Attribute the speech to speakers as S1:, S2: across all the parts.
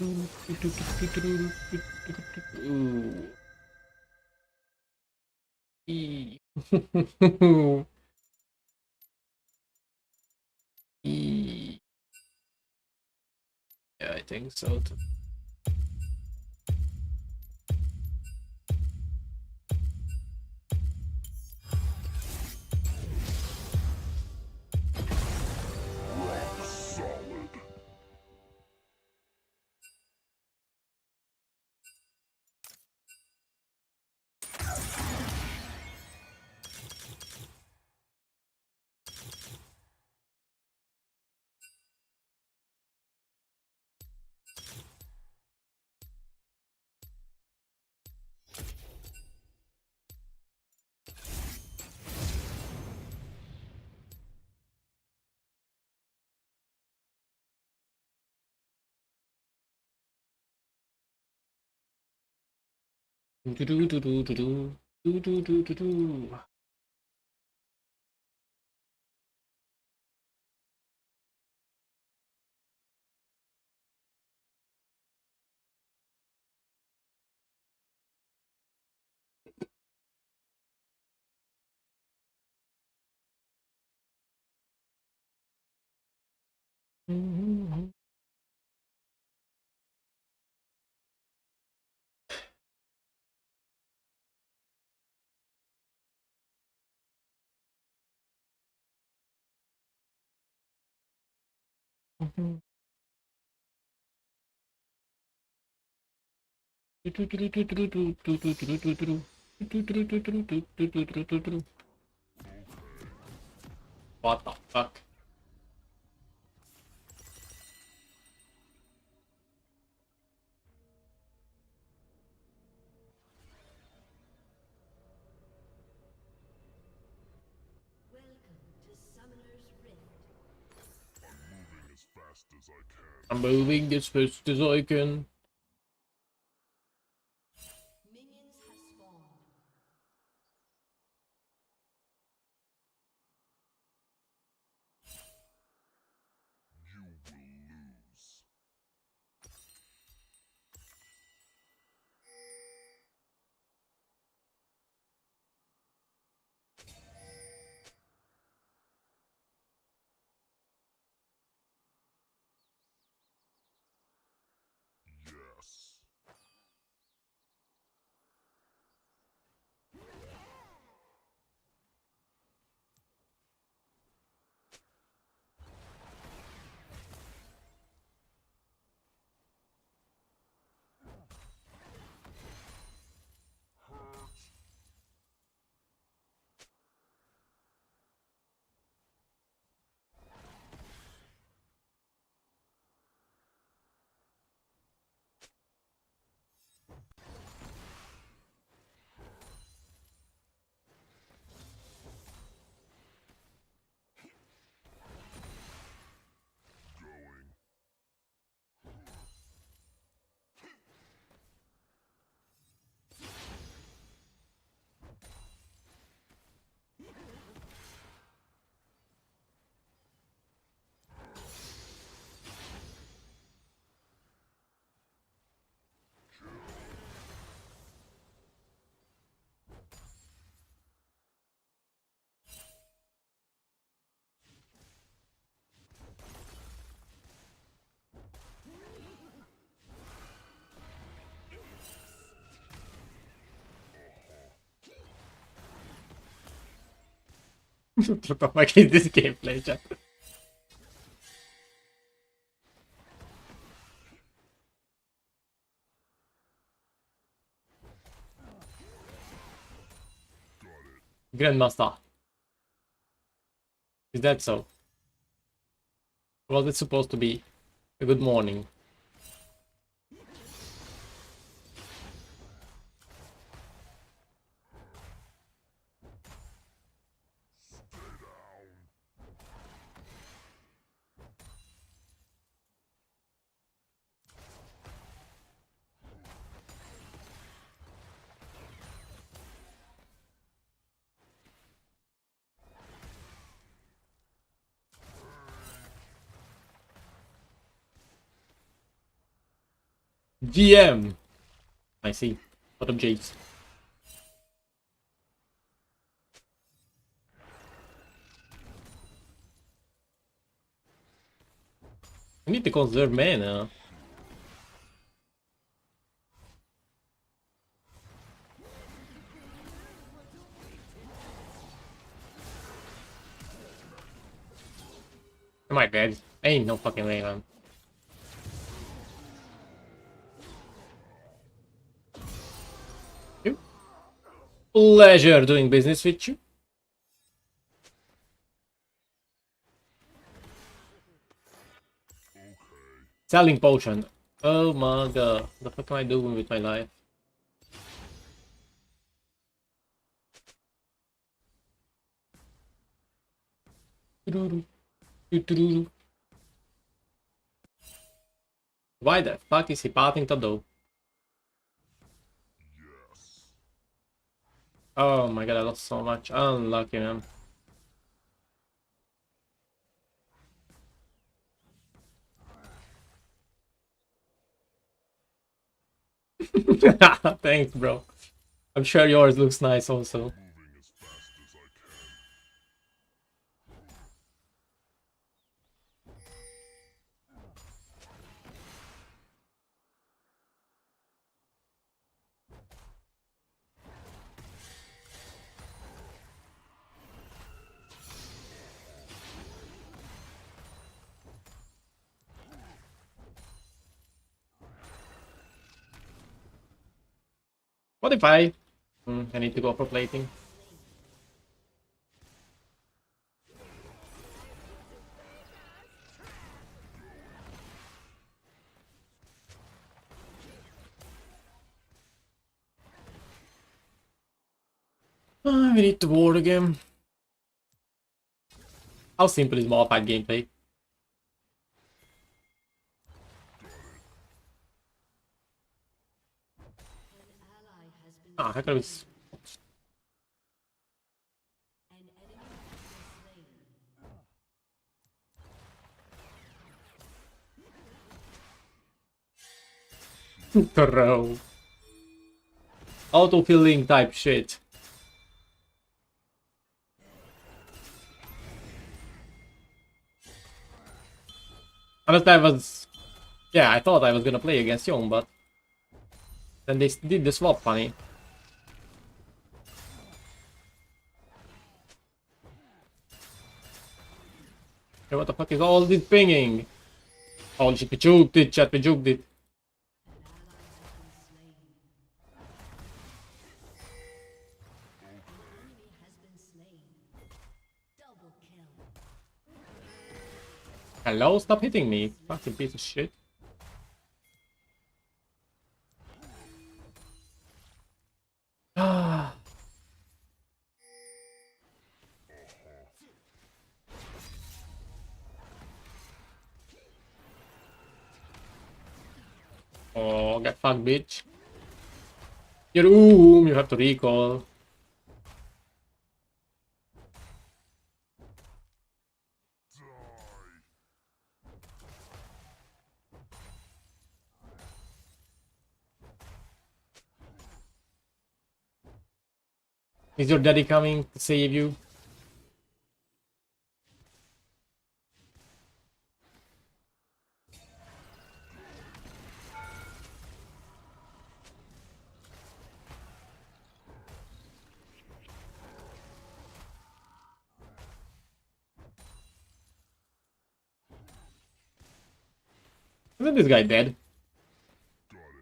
S1: Ooh. E. E. Yeah, I think so too. What the fuck? I'm moving as fast as I can.
S2: Minions have spawned.
S3: You will lose. Yes. Going.
S1: What the fuck is this gameplay, chat? Grandmaster. Is that so? Was it supposed to be a good morning? GM. I see. What of James? I need to conserve mana. Am I dead? Ain't no fucking way, man. Pleasure doing business with you. Selling potion. Oh my god. What the fuck am I doing with my life? Why the fuck is he passing top though?
S3: Yes.
S1: Oh my god, I lost so much. Unlucky, man. Thanks, bro. I'm sure yours looks nice also.
S3: Moving as fast as I can.
S1: What if I... I need to go for plating. We need to ward again. How simple is modified gameplay?
S2: ally has been
S1: Ah, how can we...
S2: an enemy has been slain.
S1: Throw. Auto-filling type shit. Unless I was... Yeah, I thought I was gonna play against Young, but... Then they did the swap funny. Hey, what the fuck is all this pinging? Oh shit, we juked it, chat, we juked it.
S2: Enemy has been slain. Double kill.
S1: Hello, stop hitting me, fucking piece of shit. Ah. Oh, get fucked, bitch. Your you have to recall. Is your daddy coming to save you? Isn't this guy dead?
S3: Got it.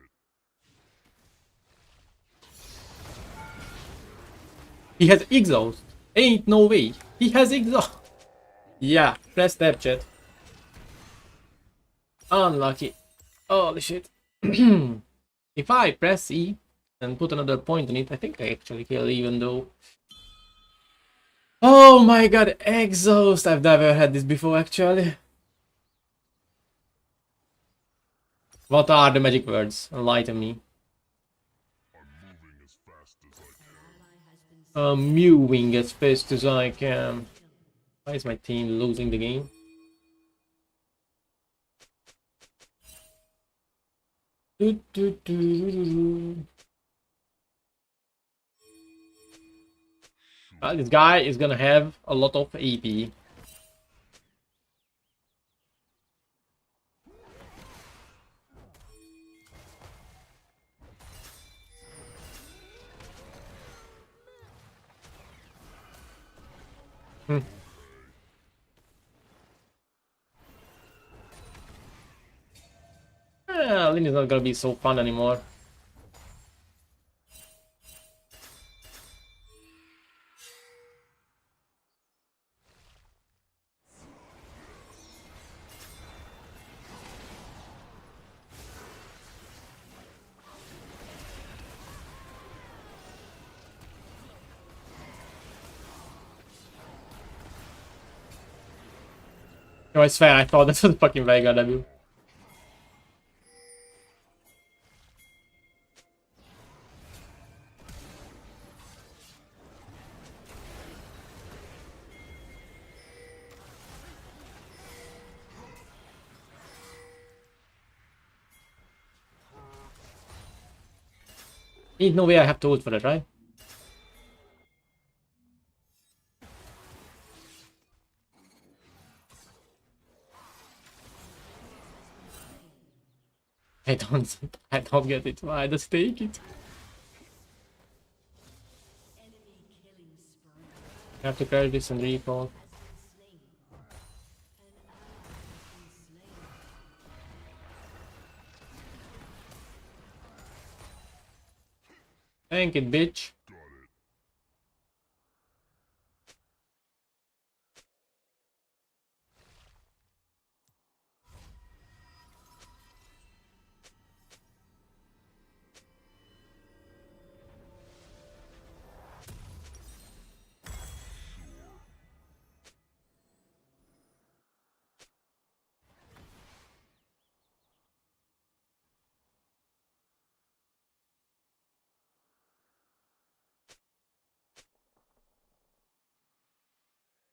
S1: He has exhaust. Ain't no way. He has exhaust. Yeah, press tab, chat. Unlucky. Holy shit. If I press E and put another point on it, I think I actually kill, even though... Oh my god, exhaust! I've never had this before, actually. What are the magic words? Enlighten me.
S3: I'm moving as fast as I can.
S2: Ally has been slain.
S1: I'm mewing as fast as I can. Why is my team losing the game? Well, this guy is gonna have a lot of AP. Lin is not gonna be so fun anymore. No, it's fair. I thought that was fucking Vega W. Ain't no way I have to ult for that, right? I don't. I don't get it. Why? Just take it. I have to crash this and recall. Thank it, bitch.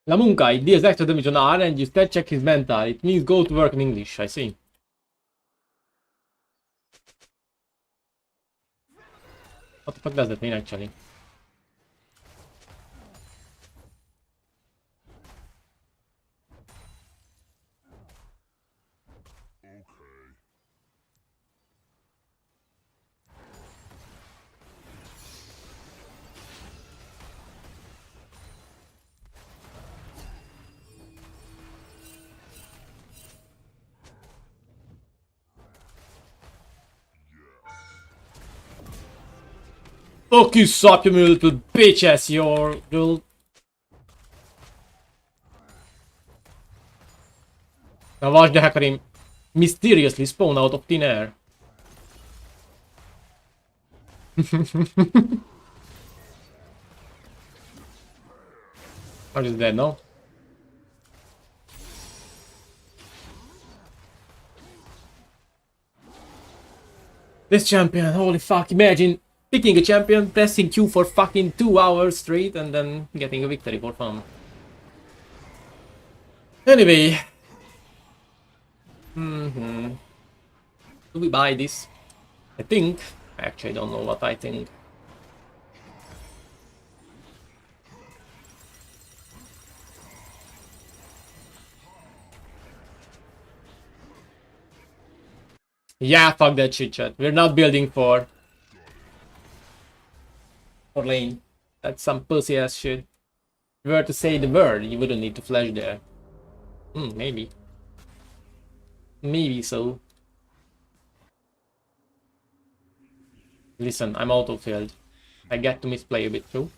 S1: Lamunka, it deals extra damage on R and you stat check his mental. It means go to work in English, I see. What the fuck does that mean actually? Fuck you, suck you little bitch ass, your girl. Now watch the Hakarim mysteriously spawn out of thin air. I'm just dead now. This champion, holy fuck, imagine picking a champion, pressing Q for fucking 2 hours straight and then getting a victory for fun. Anyway. Do we buy this? I think. Actually, I don't know what I think. Yeah, fuck that shit, chat. We're not building for lane. That's some pussy ass shit. If you were to say the word, you wouldn't need to flash there. Maybe. Maybe so. Listen, I'm auto-filled. I get to misplay a bit too.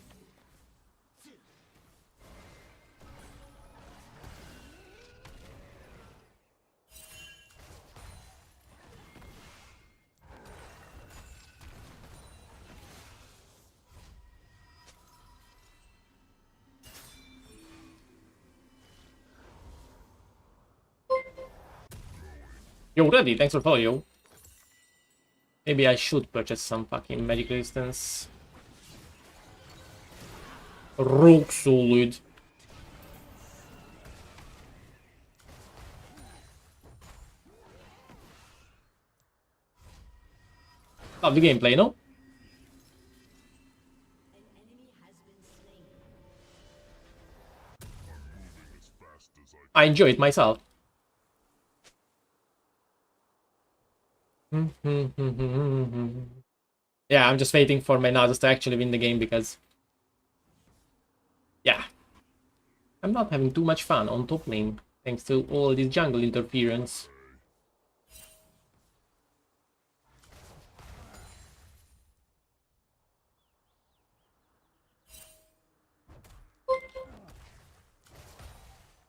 S1: Yo, ready, thanks for following you. Maybe I should purchase some fucking magic resistance. Rock solid. Love the gameplay, no?
S3: As fast as
S1: I enjoy it myself. Yeah, I'm just waiting for my Nasus to actually win the game because... Yeah. I'm not having too much fun on top lane, thanks to all this jungle interference.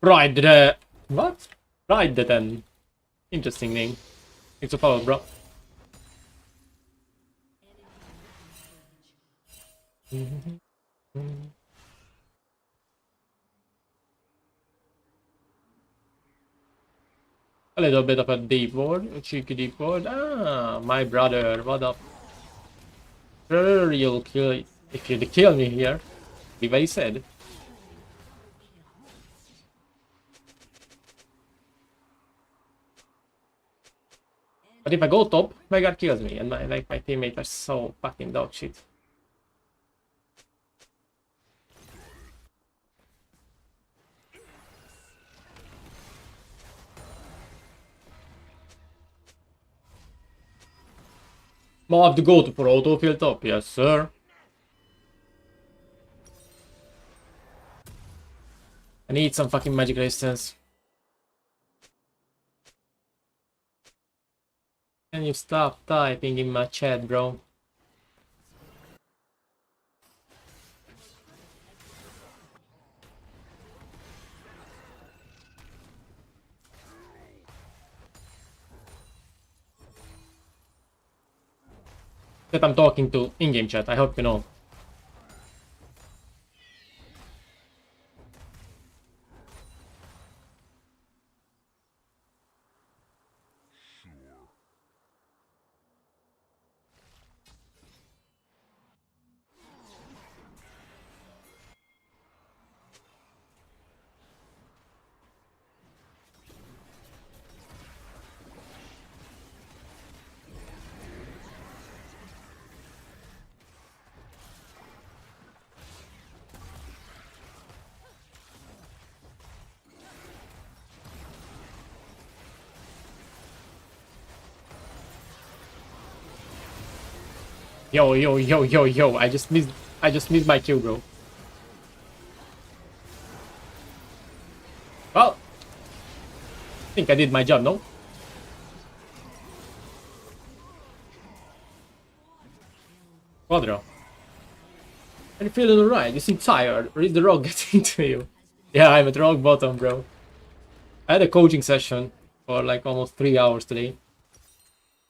S1: Ride the... What? Ride the 10. Interesting name. It's a power, bro. A little bit of a deep ward, a cheeky deep ward. Ah, my brother, what up? Sure, you'll kill if you kill me here. Be very sad. But if I go top, my god kills me, and my teammates are so fucking dog shit. Mob to go to for autofill top, yes sir. I need some fucking magic resistance. Can you stop typing in my chat, bro? That I'm talking to in-game chat, I hope you know. Yo, yo, yo, yo, yo, I just missed my kill, bro. Well, I think I did my job, no? Quadro. Are you feeling alright? You seem tired, or is the rock getting to you? Yeah, I'm at rock bottom, bro. I had a coaching session for like almost 3 hours today.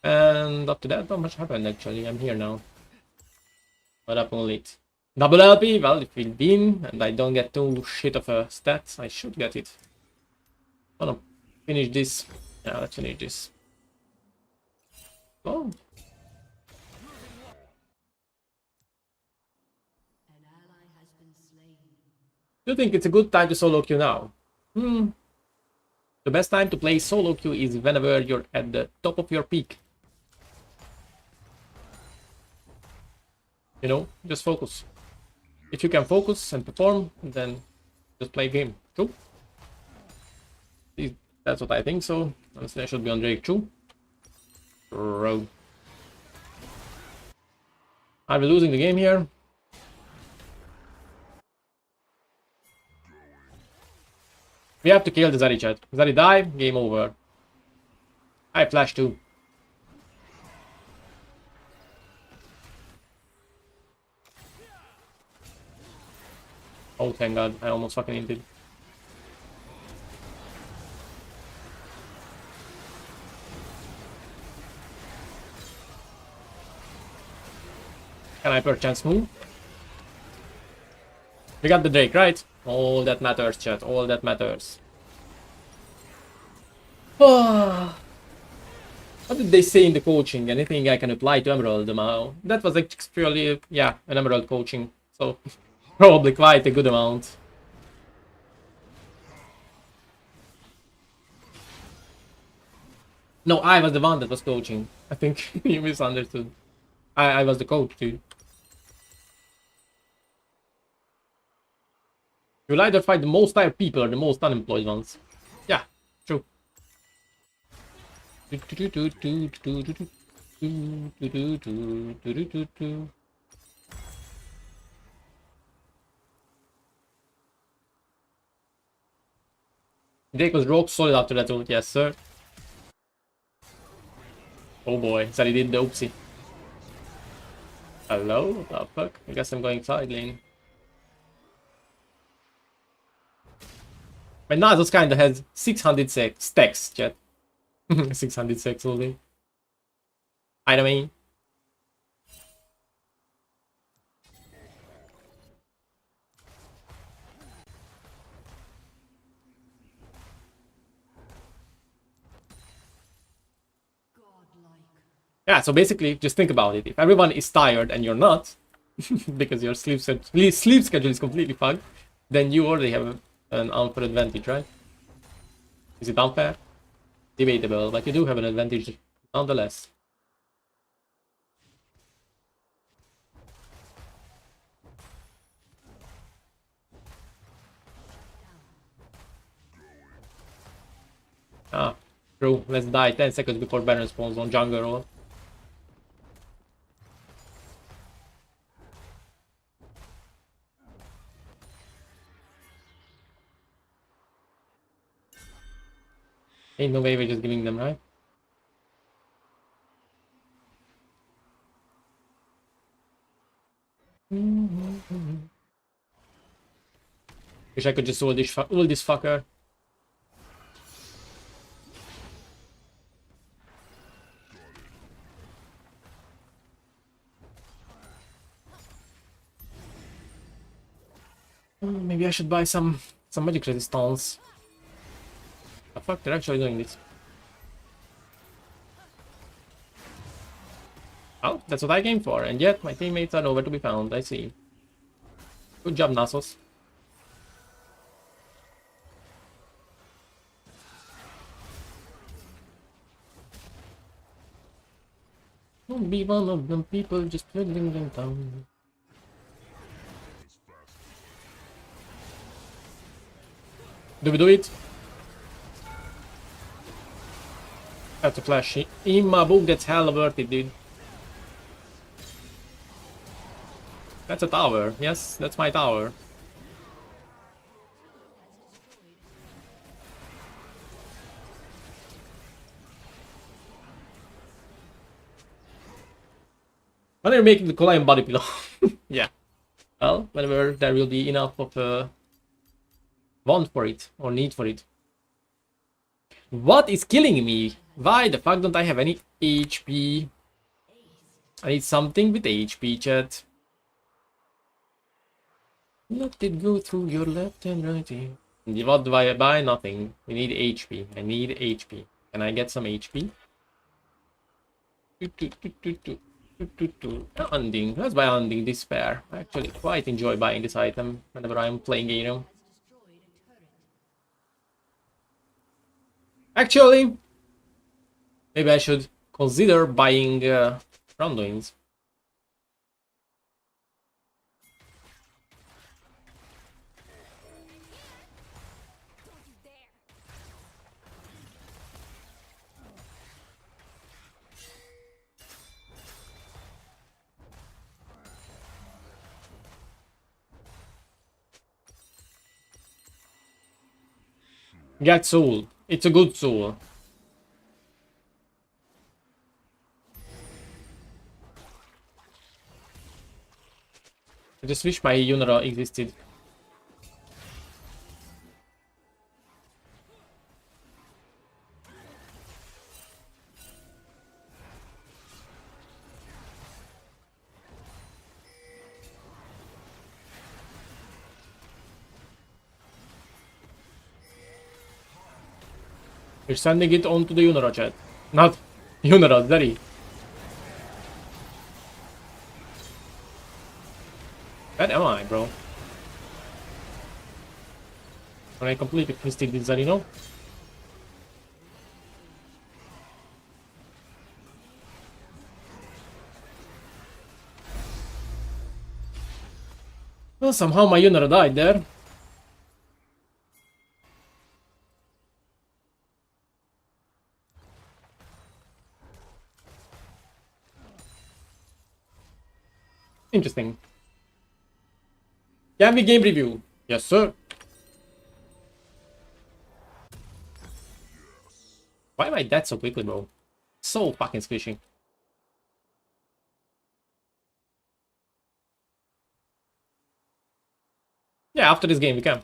S1: And after that, not much happened actually. I'm here now. What up, late? Double LP? Well, if we win and I don't get too shit of a stat, I should get it. Wanna finish this? Yeah, let's finish this. Oh. Do you think it's a good time to solo queue now? The best time to play solo queue is whenever you're at the top of your peak. You know, just focus. If you can focus and perform, then just play game. True? That's what I think so. Honestly, I should be on Drake too. Bro. Are we losing the game here? We have to kill the Zari chat. Zari die, game over. I flash too. Oh, thank god, I almost fucking inted. Can I perchance move? We got the Drake, right? All that matters, chat. All that matters. What did they say in the coaching? Anything I can apply to Emerald amount? That was actually, yeah, an Emerald coaching. So, probably quite a good amount. No, I was the one that was coaching. I think you misunderstood. I was the coach, dude. You'll either fight the most tired people or the most unemployed ones. Yeah, true. Drake was rock solid after that ult, yes sir. Oh boy, so he did the oopsie. Hello? What the fuck? I guess I'm going side lane. My Nasus kinda has 600 stacks, chat. 600 stacks only. I don't mean. Yeah, so basically, just think about it. If everyone is tired and you're not, because your sleep schedule is completely fucked, then you already have an unfair advantage, right? Is it unfair? Debatable, but you do have an advantage nonetheless. Ah, true. Let's die 10 seconds before Baron spawns on jungle roll. Ain't no way we're just giving them, right? Wish I could just ult this fucker. Maybe I should buy some magic resistance. The fuck, they're actually doing this. Oh, that's what I came for, and yet my teammates are nowhere to be found, I see. Good job, Nasus. Don't be one of them people just twiddling them down. Do we do it? Have to flash in my book, that's hella worth it, dude. That's a tower. Yes, that's my tower. When are you making the Collion body pillow? Yeah. Well, whenever there will be enough of a want for it or need for it. What is killing me? Why the fuck don't I have any HP? I need something with HP, chat. Let it go through your left and right ear. What do I buy? Nothing. We need HP. I need HP. Can I get some HP? Unending. Let's buy Unending Despair. I actually quite enjoy buying this item whenever I'm playing Aram. Actually, maybe I should consider buying Ronduins. Get soul. It's a good soul. I just wish my EUNE existed. You're sending it onto the EUNE chat. Not EUNE, Daddy. Where am I, bro? When I completely twisted this, you know? Well, somehow my Yunara died there. Interesting. Can we game review? Yes, sir. Why am I dead so quickly, bro? So fucking squishy. Yeah, after this game we can.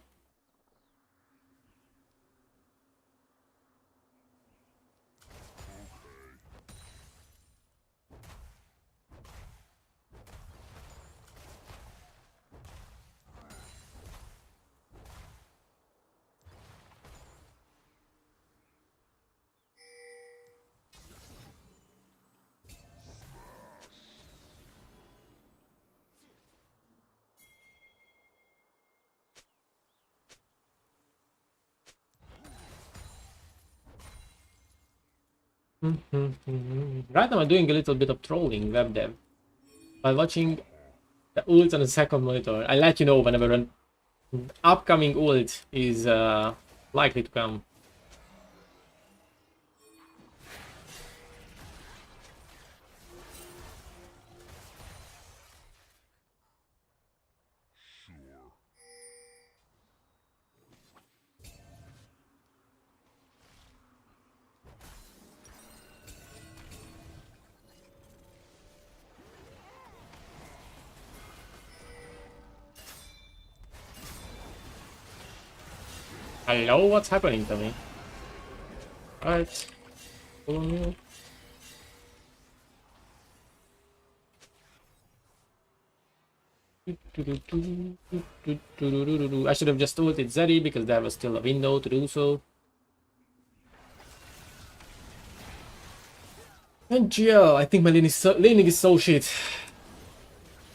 S1: Right now I'm doing a little bit of trolling web dev by watching the ult on the second monitor. I let you know whenever an upcoming ult is likely to come. Hello, what's happening to me? Alright. Follow me. I should have just ulted Zeri because there was still a window to do so. And GL, I think my laning is so shit.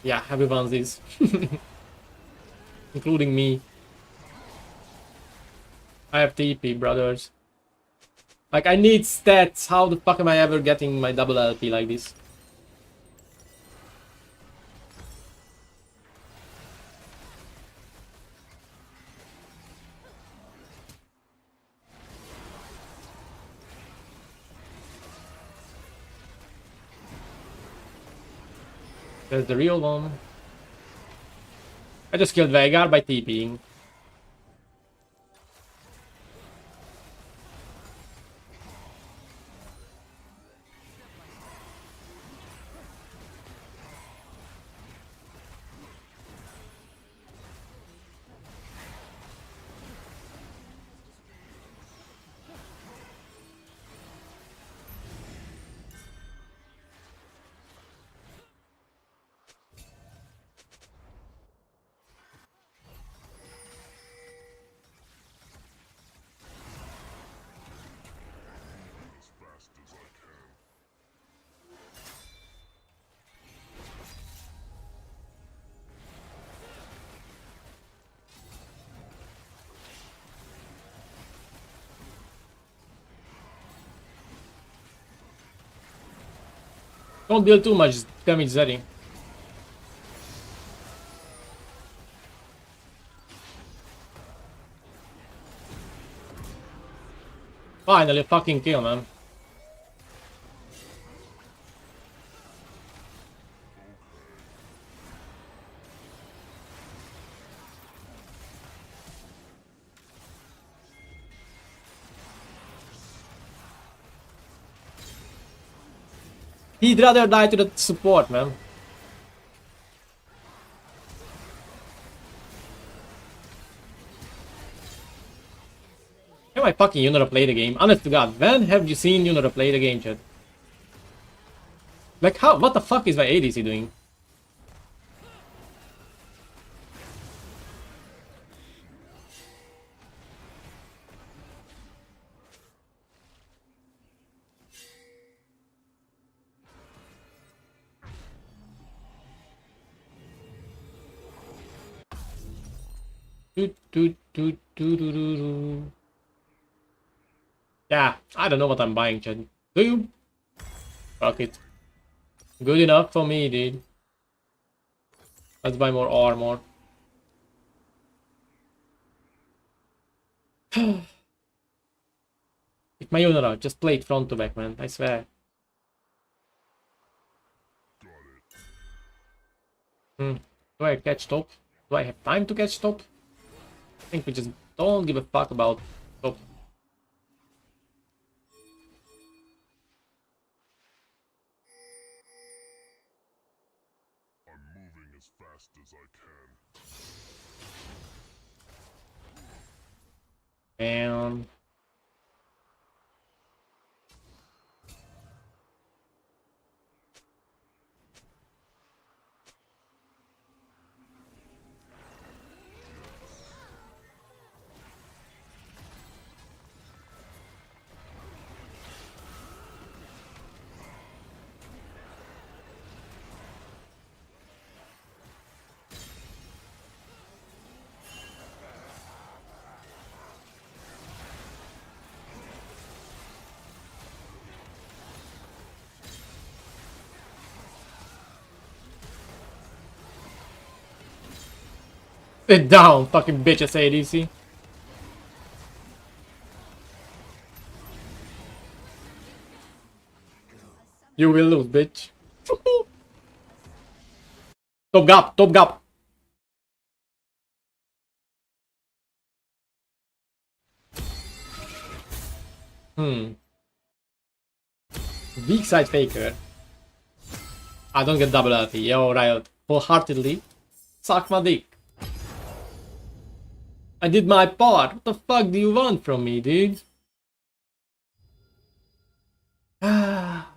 S1: Yeah, everyone's is. Including me. I have TP, brothers. Like, I need stats. How the fuck am I ever getting my double LP like this? There's the real one. I just killed Veigar by TPing.
S3: as fast as I can.
S1: Don't deal too much damage, Zeri. Finally, fucking kill, man. He'd rather die to the support, man. Can my fucking Yunara play the game? Honest to God, when have you seen Yunara play the game, chat? Like, how? What the fuck is my ADC doing? Yeah, I don't know what I'm buying, chat. Do you? Fuck it. Good enough for me, dude. Let's buy more armor. If my owner just played front to back, man, I swear. Do I catch top? Do I have time to catch top? I think we just don't give a fuck about top.
S3: I'm moving as fast as I can.
S1: And sit down, fucking bitches, ADC. You will lose, bitch. Top gap, top gap. Weak side faker. I don't get double LP. Yo, Riot. Wholeheartedly. Suck my dick. I did my part. What the fuck do you want from me, dude?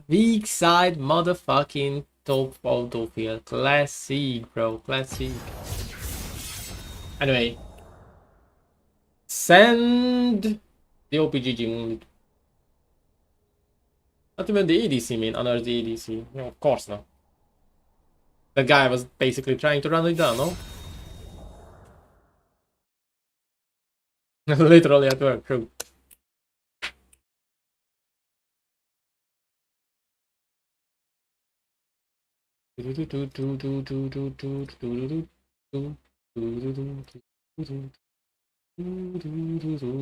S1: Weak side motherfucking top autofield. Classic, bro. Classic. Anyway. Send the opgg wound. Not even the ADC, man. Honor the ADC. No, of course not. That guy was basically trying to run it down, no? Literally at work, true.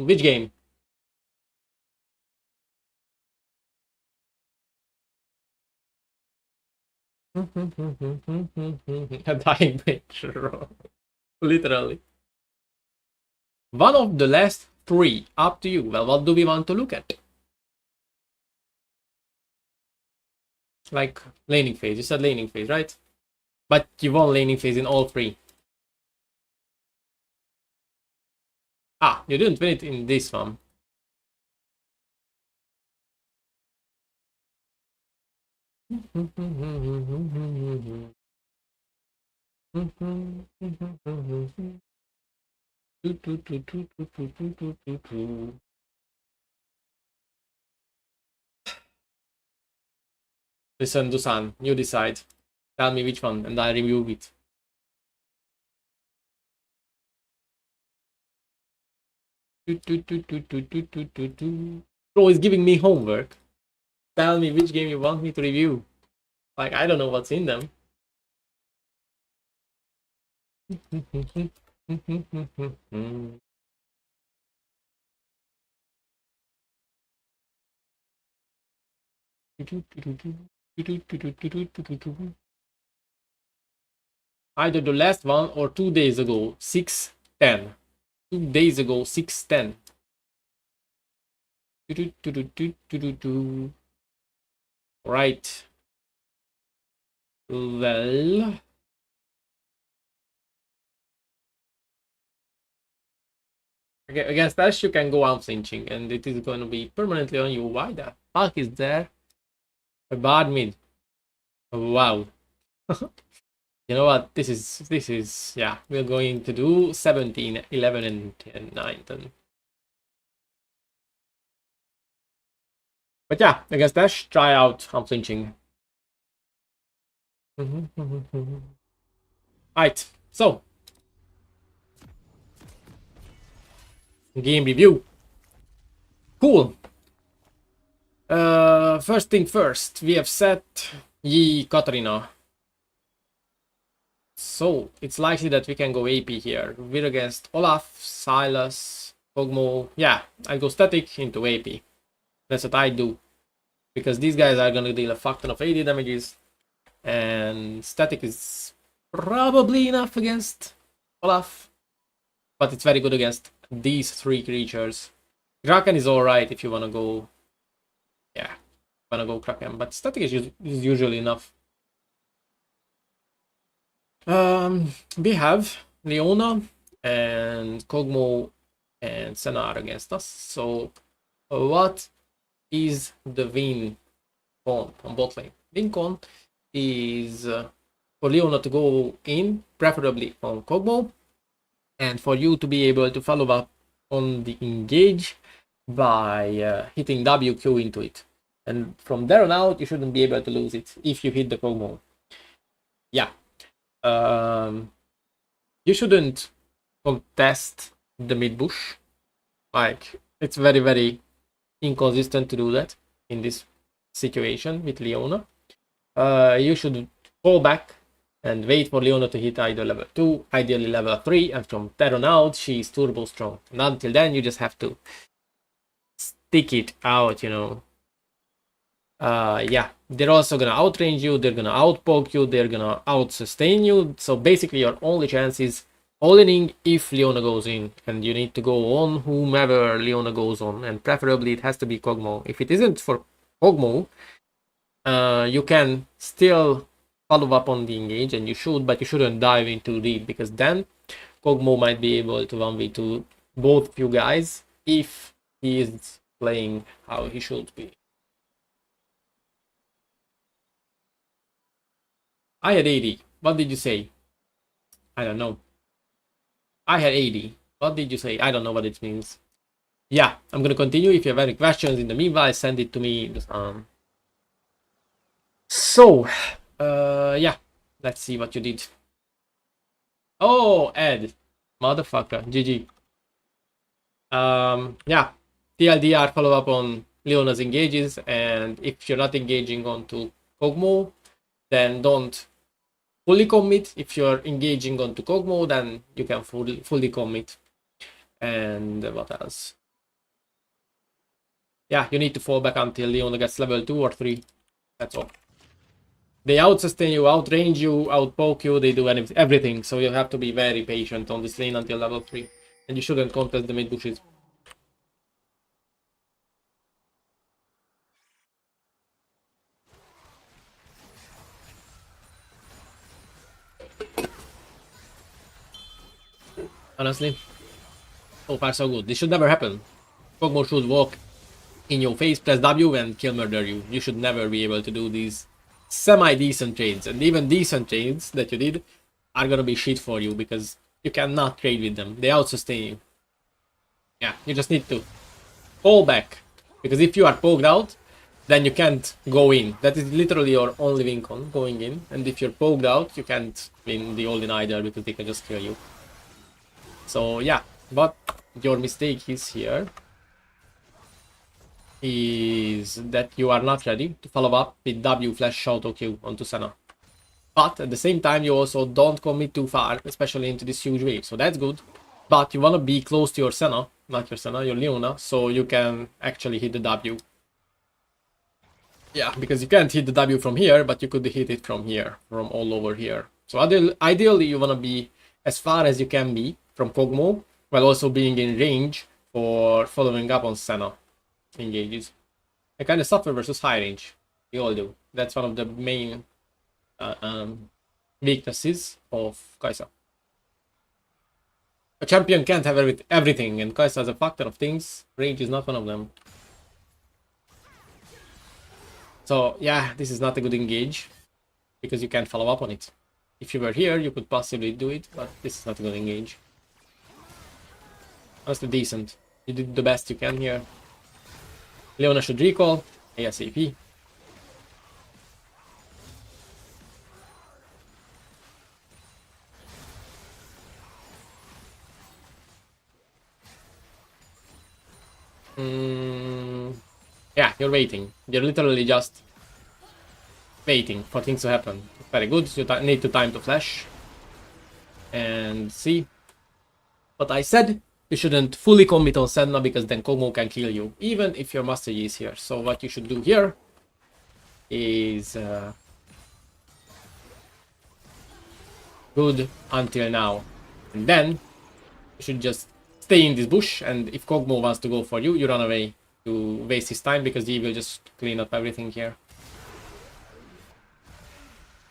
S1: Which game? A dying picture. Literally. One of the last three. Up to you. Well, what do we want to look at? Like laning phase. You said laning phase, right? But you won laning phase in all three. Ah, you didn't win it in this one. Listen, Dusan, you decide. Tell me which one, and I review it. Bro is giving me homework. Tell me which game you want me to review. Like, I don't know what's in them. Either the last one or 2 days ago, 6:10. 2 days ago, 6:10. Right. Well. Against Ash, you can go out flinching, and it is going to be permanently on you. Why the fuck is there a bad mid? Wow. You know what? This is yeah. We're going to do 17, 11, and 9. Then. But yeah, against Ash, try out unflinching. Alright, so game review. Cool. First thing first, we have set Yi Katarina. So it's likely that we can go AP here. We're against Olaf, Silas, Kog'Maw, yeah, I go static into AP. That's what I do. Because these guys are gonna deal a fuck ton of AD damages. And static is probably enough against Olaf. But it's very good against these three creatures. Kraken is alright if you wanna go. Yeah, wanna go Kraken. But static is usually enough. We have Leona and Kog'Maw and Senna are against us. So what is the win con on bot lane? Win con is for Leona to go in, preferably on Kog'Maw, and for you to be able to follow up on the engage by hitting WQ into it. And from there on out, you shouldn't be able to lose it if you hit the Kog'Maw. Yeah. You shouldn't contest the mid bush. Like, it's very, very inconsistent to do that in this situation with Leona. You should fall back and wait for Leona to hit either level 2, ideally level 3, and from there on out, she's turbo strong. And until then, you just have to stick it out, you know. Yeah, they're also gonna outrange you, they're gonna outpoke you, they're gonna out-sustain you. So basically, your only chance is all-inning if Leona goes in, and you need to go on whomever Leona goes on, and preferably it has to be Kog'Maw. If it isn't for Kog'Maw, you can still follow up on the engage, and you should, but you shouldn't dive into lead, because then Kog'Maw might be able to 1v2 both you guys if he is playing how he should be. I had 80. What did you say? I don't know. I had 80. What did you say? I don't know what it means. Yeah, I'm gonna continue. If you have any questions in the meanwhile, send it to me. Yeah, let's see what you did. Oh, Ed, motherfucker, GG. Yeah, TLDR follow up on Leona's engages, and if you're not engaging onto Kog'Maw, then don't fully commit. If you're engaging onto Kog'Maw, then you can fully commit. And what else? Yeah, you need to fall back until Leona gets level 2 or 3. That's all. They out-sustain you, outrange you, outpoke you, they do everything. So you have to be very patient on this lane until level 3. And you shouldn't contest the mid bushes. Honestly, so far so good. This should never happen. Kog'Maw should walk in your face, press W and kill murder you. You should never be able to do these semi-decent trades. And even decent trades that you did are gonna be shit for you because you cannot trade with them. They out-sustain you. Yeah, you just need to fall back. Because if you are poked out, then you can't go in. That is literally your only win con, going in. And if you're poked out, you can't win the all-in either because they can just kill you. So yeah, but your mistake is here is that you are not ready to follow up with W flash auto Q onto Senna. But at the same time, you also don't commit too far, especially into this huge wave. So that's good. But you want to be close to your Senna, not your Senna, your Leona, so you can actually hit the W. Yeah, because you can't hit the W from here, but you could hit it from here, from all over here. So ideally, you want to be as far as you can be from Kog'Maw, while also being in range for following up on Senna engages. I kind of suffer versus high range. We all do. That's one of the main weaknesses of Kai'Sa. A champion can't have everything, and Kai'Sa has a factor of things. Range is not one of them. So yeah, this is not a good engage because you can't follow up on it. If you were here, you could possibly do it, but this is not a good engage. Honestly, decent. You did the best you can here. Leona should recall ASAP. Yeah, you're waiting. You're literally just waiting for things to happen. Very good. You need to time to flash. And see what I said. you shouldn't fully commit on Senna because then Kog'Maw can kill you, even if your Master Yi is here. So what you should do here is good until now. And then you should just stay in this bush, and if Kog'Maw wants to go for you, you run away to waste his time because he will just clean up everything here.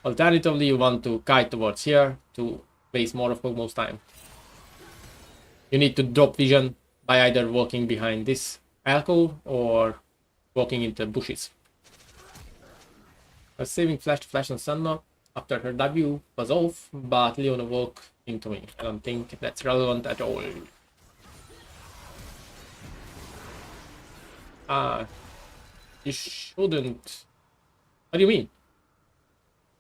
S1: Alternatively, you want to kite towards here to waste more of Kog'Maw's time. You need to drop vision by either walking behind this alcove or walking into bushes. I was saving flash on Senna after her W was off, but Leona walked into me. I don't think that's relevant at all. You shouldn't. What do you mean?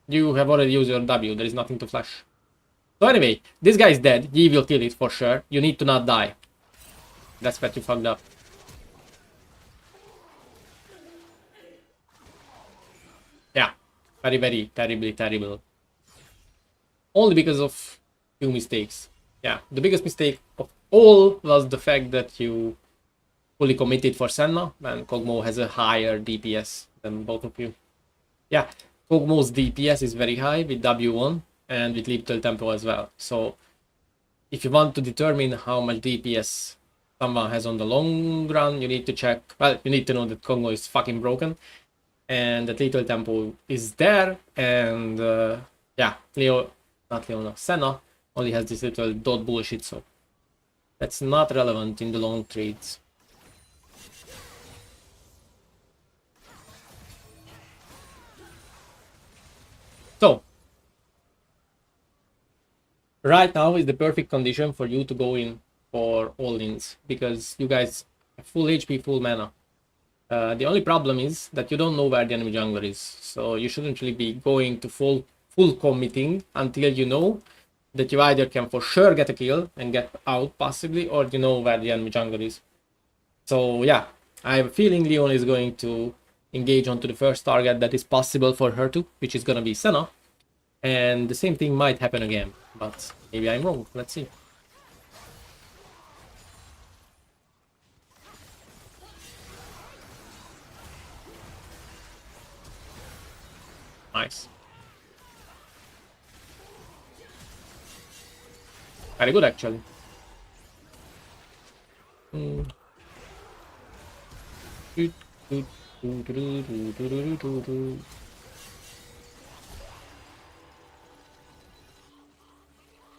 S1: You have already used your W, there is nothing to flash. So anyway, this guy is dead, Yi will kill it for sure. You need to not die. That's what you fucked up. Yeah, very, very terribly terrible. Only because of few mistakes. Yeah, the biggest mistake of all was the fact that you fully committed for Senna, and Kog'Maw has a higher DPS than both of you. Yeah, Kog'Maw's DPS is very high with W1 and with Lethal Tempo as well. So if you want to determine how much DPS someone has on the long run, you need to check, well, you need to know that Kog'Maw is fucking broken and that Lethal Tempo is there, and yeah, Senna only has this little dot bullshit, so that's not relevant in the long trades. So right now is the perfect condition for you to go in for all-ins because you guys have full HP, full mana. The only problem is that you don't know where the enemy jungler is, so you shouldn't really be going to full committing until you know that you either can for sure get a kill and get out possibly, or you know where the enemy jungler is. So yeah, I have a feeling Leona is going to engage onto the first target that is possible for her to, which is gonna be Senna, and the same thing might happen again, but maybe I'm wrong. Let's see. Nice. Very good, actually.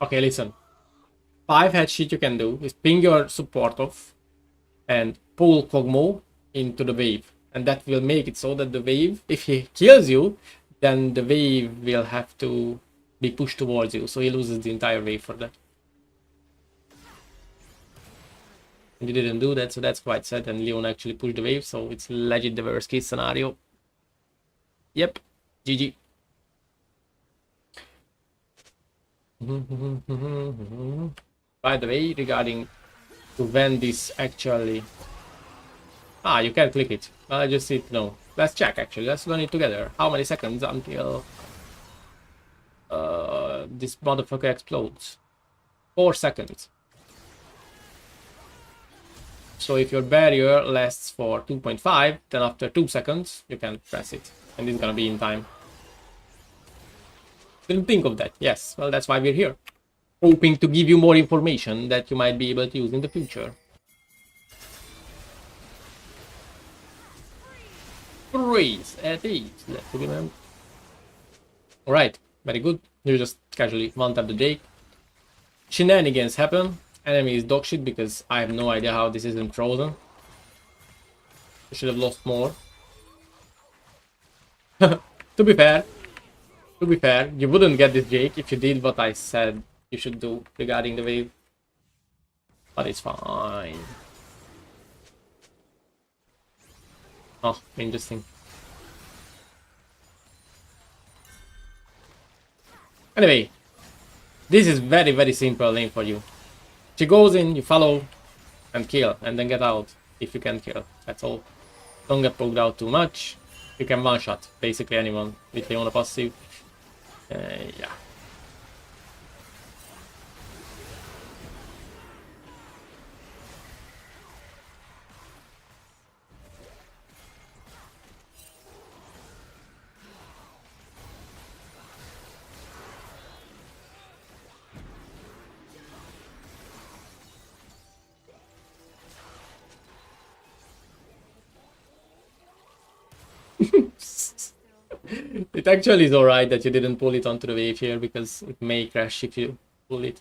S1: Okay, listen. 5 head shit you can do is ping your support off and pull Kog'Maw into the wave. And that will make it so that the wave, if he kills you, then the wave will have to be pushed towards you. So he loses the entire wave for that. And you didn't do that, so that's quite sad. And Leon actually pushed the wave, so it's legit the worst case scenario. Yep, GG. By the way, regarding to when this actually... you can click it. I just need to know. Let's check actually. Let's run it together. How many seconds until this motherfucker explodes? 4 seconds. So if your barrier lasts for 2.5, then after 2 seconds you can press it, and it's gonna be in time. Didn't think of that. Yes, well, that's why we're here, hoping to give you more information that you might be able to use in the future. Freeze at 8. Let's remember. Alright, very good. You just casually one-tap the Jake. Shenanigans happen. Enemy is dog shit because I have no idea how this isn't frozen. You should have lost more. To be fair, you wouldn't get this Jake if you did what I said you should do regarding the wave. But it's fine. Oh, interesting. Anyway, this is very, very simple lane for you. She goes in, you follow, and kill, and then get out if you can kill. That's all. Don't get poked out too much. You can one-shot basically anyone with Leona passive. Yeah. It actually is alright that you didn't pull it onto the wave here, because it may crash if you pull it.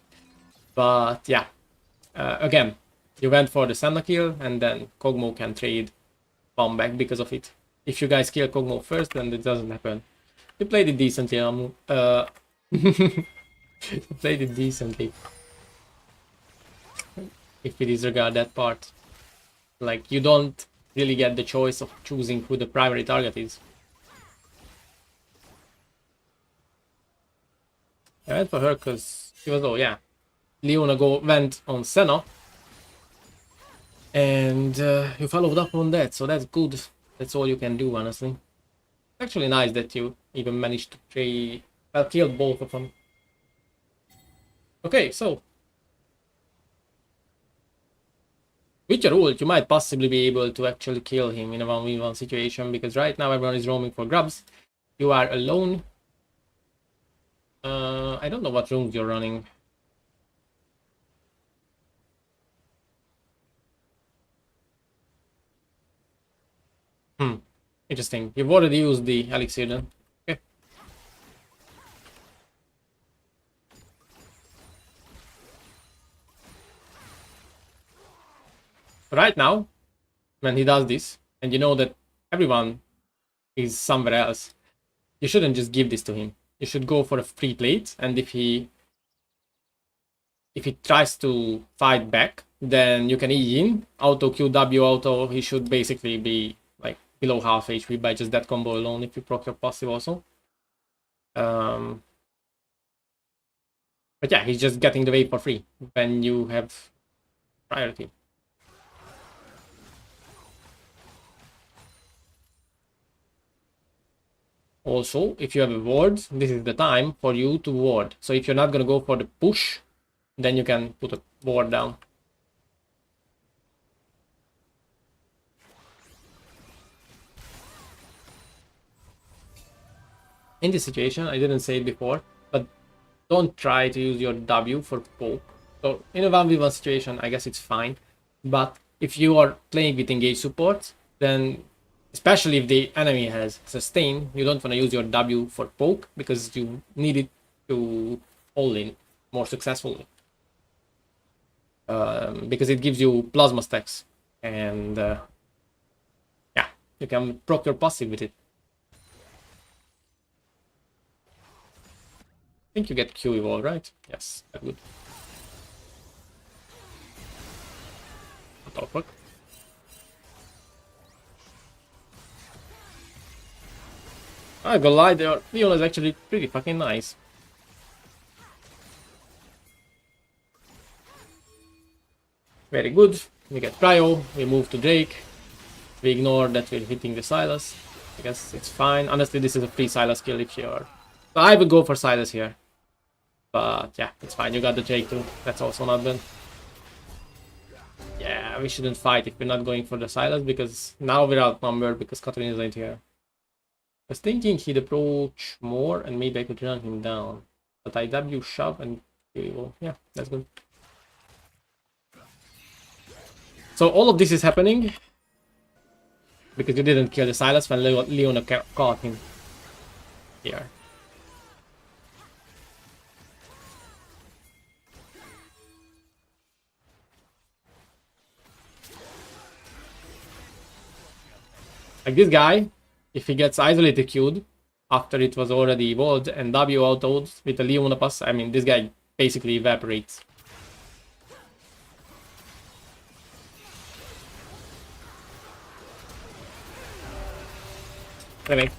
S1: But yeah, again, you went for the Senna kill, and then Kog'Maw can trade bomb back because of it. If you guys kill Kog'Maw first, then it doesn't happen. You played it decently, you played it decently. If we disregard that part. Like, you don't really get the choice of choosing who the primary target is. I went for her because she was low, yeah. Leona went on Senna. And you followed up on that, so that's good. That's all you can do, honestly. It's actually nice that you even managed to kill both of them. Okay, so with your ult, you might possibly be able to actually kill him in a 1v1 situation, because right now everyone is roaming for grubs. You are alone. I don't know what rooms you're running. Interesting. You've already used the elixir then. Okay. Right now, when he does this, and you know that everyone is somewhere else, you shouldn't just give this to him. You should go for a free plate, and if he tries to fight back, then you can E in, auto QW auto, he should basically be like below half HP by just that combo alone if you proc your passive also. But yeah, he's just getting the wave for free when you have priority. Also, if you have a ward, this is the time for you to ward. So if you're not gonna go for the push, then you can put a ward down. In this situation, I didn't say it before, but don't try to use your W for poke. So in a 1v1 situation, I guess it's fine. But if you are playing with engaged support, then especially if the enemy has sustain, you don't want to use your W for poke, because you need it to all in more successfully. Because it gives you plasma stacks, and yeah, you can proc your passive with it. I think you get Q evolve, right? Yes, that's good. What the fuck? I gonna lie, Leona is actually pretty fucking nice. Very good. We get Cryo, we move to Drake. We ignore that we're hitting the Silas. I guess it's fine. Honestly, this is a free Silas kill if you're... So I would go for Silas here. But yeah, it's fine. You got the Drake too. That's also not bad. Yeah, we shouldn't fight if we're not going for the Silas, because now we're outnumbered because Katarina isn't here. I was thinking he'd approach more and maybe I could run him down. But I W shove and yeah, that's good. So all of this is happening because you didn't kill the Silas when Leona caught him here. Like this guy, if he gets isolated queued after it was already evolved and W autoed with the Leona pass, I mean, this guy basically evaporates. Anyway.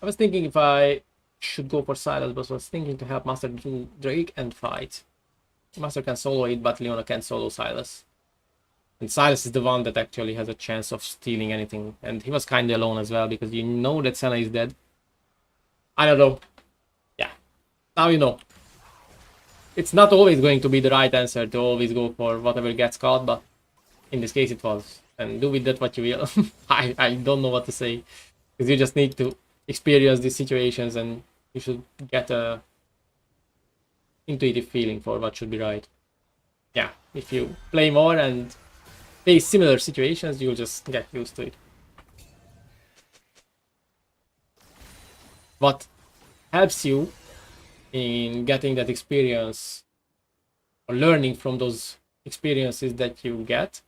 S1: I was thinking if I should go for Silas, but I was thinking to help Master do Drake and fight. Master can solo it, but Leona can solo Silas. And Silas is the one that actually has a chance of stealing anything. And he was kinda alone as well, because you know that Senna is dead. I don't know. Yeah. Now you know. It's not always going to be the right answer to always go for whatever gets caught, but in this case it was. And do with that what you will. I don't know what to say. Because you just need to experience these situations and you should get a intuitive feeling for what should be right. Yeah, if you play more and face similar situations, you'll just get used to it. What helps you in getting that experience or learning from those experiences that you get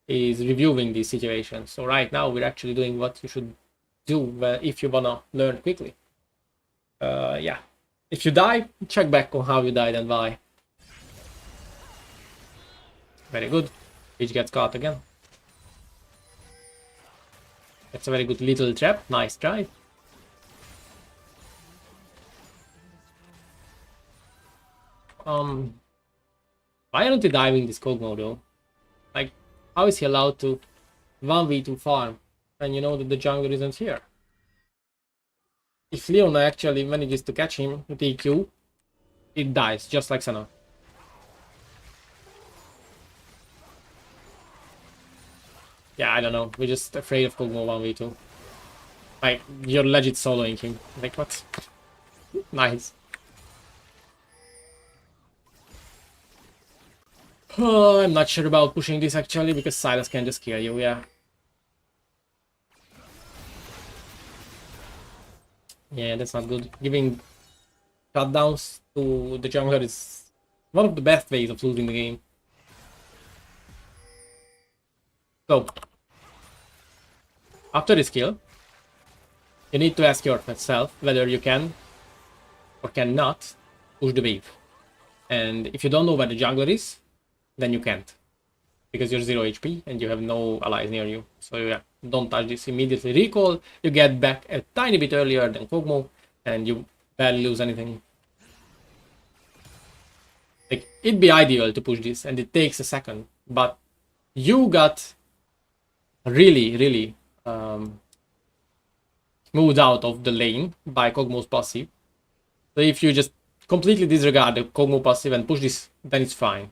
S1: is reviewing these situations. So right now we're actually doing what you should do if you wanna learn quickly. Yeah, if you die, check back on how you died and why. Very good. Which gets caught again. That's a very good little trap. Nice try. Why aren't they diving this Kog'Maw though? Like, how is he allowed to 1v2 farm and you know that the jungler isn't here? If Leona actually manages to catch him with EQ, it dies, just like Senna. Yeah, I don't know. We're just afraid of Kog'Maw 1v2. Like, you're legit soloing him. Like, what? Nice. Oh, I'm not sure about pushing this actually, because Silas can just kill you, yeah. Yeah, that's not good. Giving shutdowns to the jungler is one of the best ways of losing the game. So, after this kill, you need to ask yourself whether you can or cannot push the wave. And if you don't know where the jungler is, then you can't. Because you're 0 HP and you have no allies near you. So yeah, don't touch this. Immediately recall, you get back a tiny bit earlier than Kog'Maw, and you barely lose anything. Like, it'd be ideal to push this, and it takes a second, but you got really moved out of the lane by Kog'Maw's passive. So if you just completely disregard the Kog'Maw passive and push this, then it's fine.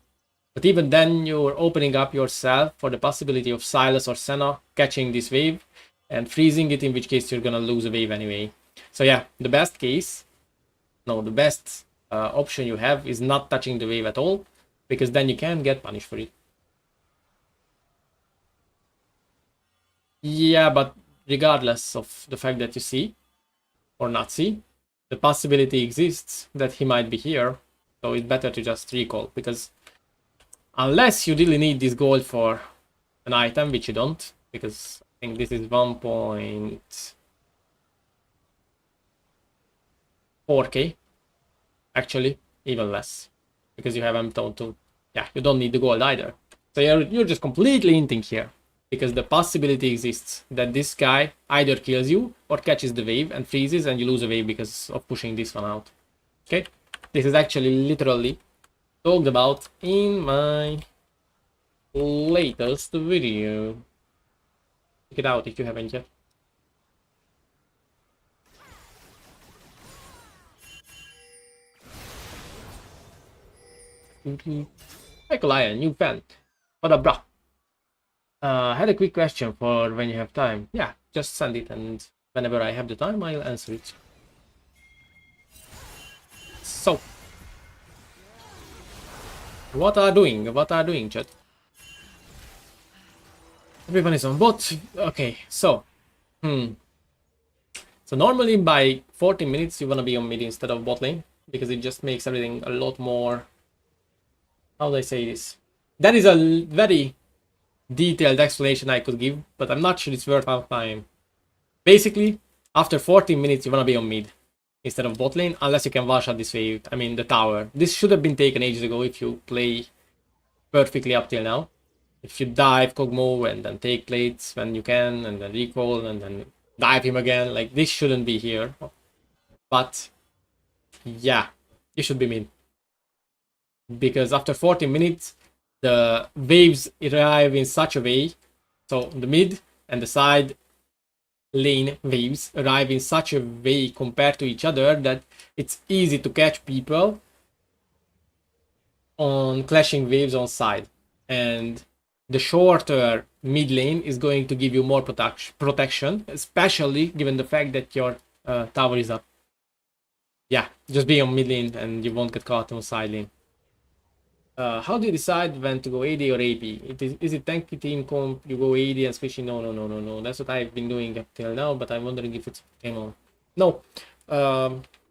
S1: But even then, you're opening up yourself for the possibility of Silas or Senna catching this wave and freezing it, in which case you're gonna lose a wave anyway. So yeah, the best option you have is not touching the wave at all, because then you can get punished for it. Yeah, but regardless of the fact that you see or not see, the possibility exists that he might be here. So it's better to just recall, because unless you really need this gold for an item, which you don't, because I think this is 1.4k. Actually, even less, because you have M-Tone too. Yeah, you don't need the gold either. So you're just completely inting here, because the possibility exists that this guy either kills you or catches the wave and freezes, and you lose a wave because of pushing this one out. Okay, this is actually literally talked about in my latest video. Check it out if you haven't yet. Hi Lion, new fan. What up, bruh? Had a quick question for when you have time. Yeah, just send it, and whenever I have the time, I'll answer it. So, what are doing, chat? Everyone is on bot. Okay, so, so normally by 40 minutes you wanna be on mid instead of bot lane, because it just makes everything a lot more. How do I say this? That is a very detailed explanation I could give, but I'm not sure it's worth our time. Basically, after 14 minutes you wanna be on mid instead of bot lane, unless you can one-shot this wave. I mean, the tower. This should have been taken ages ago if you play perfectly up till now. If you dive Kog'Maw and then take plates when you can, and then recall and then dive him again, like, this shouldn't be here. But yeah, you should be mid, because after 40 minutes the waves arrive in such a way, so the mid and the side lane waves arrive in such a way compared to each other that it's easy to catch people on clashing waves on side, and the shorter mid lane is going to give you more protection, especially given the fact that your tower is up. Yeah, just be on mid lane and you won't get caught on side lane. How do you decide when to go AD or AP? Is it tanky team comp, you go AD and squishy? No. That's what I've been doing up till now, but I'm wondering if it's came on. No.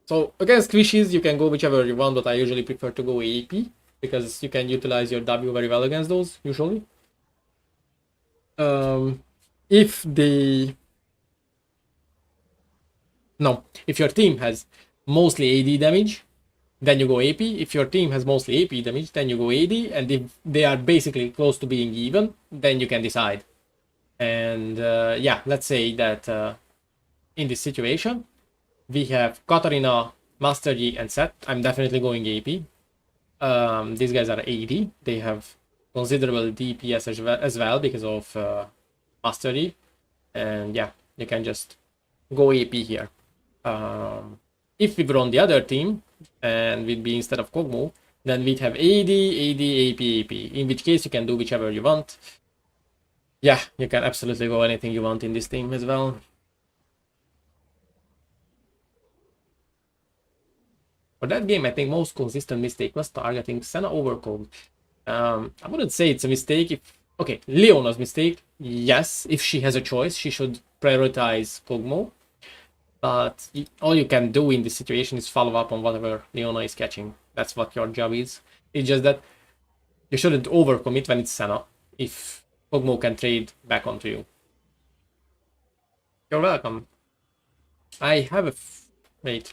S1: So against squishies, you can go whichever you want, but I usually prefer to go AP because you can utilize your W very well against those, usually. If the... No, if your team has mostly AD damage, then you go AP. If your team has mostly AP damage, then you go AD. And if they are basically close to being even, then you can decide. And yeah, let's say that in this situation, we have Katarina, Master Yi, and Set. I'm definitely going AP. These guys are AD. They have considerable DPS as well because of Master Yi. And yeah, you can just go AP here. If we were on the other team, and we'd be instead of Kog'Maw, then we'd have AD, AP, in which case you can do whichever you want. Yeah, you can absolutely go anything you want in this team as well. For that game, I think most consistent mistake was targeting Senna over Kog. I wouldn't say it's a mistake. Okay, Leona's mistake, yes, if she has a choice, she should prioritize Kog'Maw. But all you can do in this situation is follow up on whatever Leona is catching. That's what your job is. It's just that you shouldn't overcommit when it's Senna, if Kog'Maw can trade back onto you. You're welcome. I have a... Wait.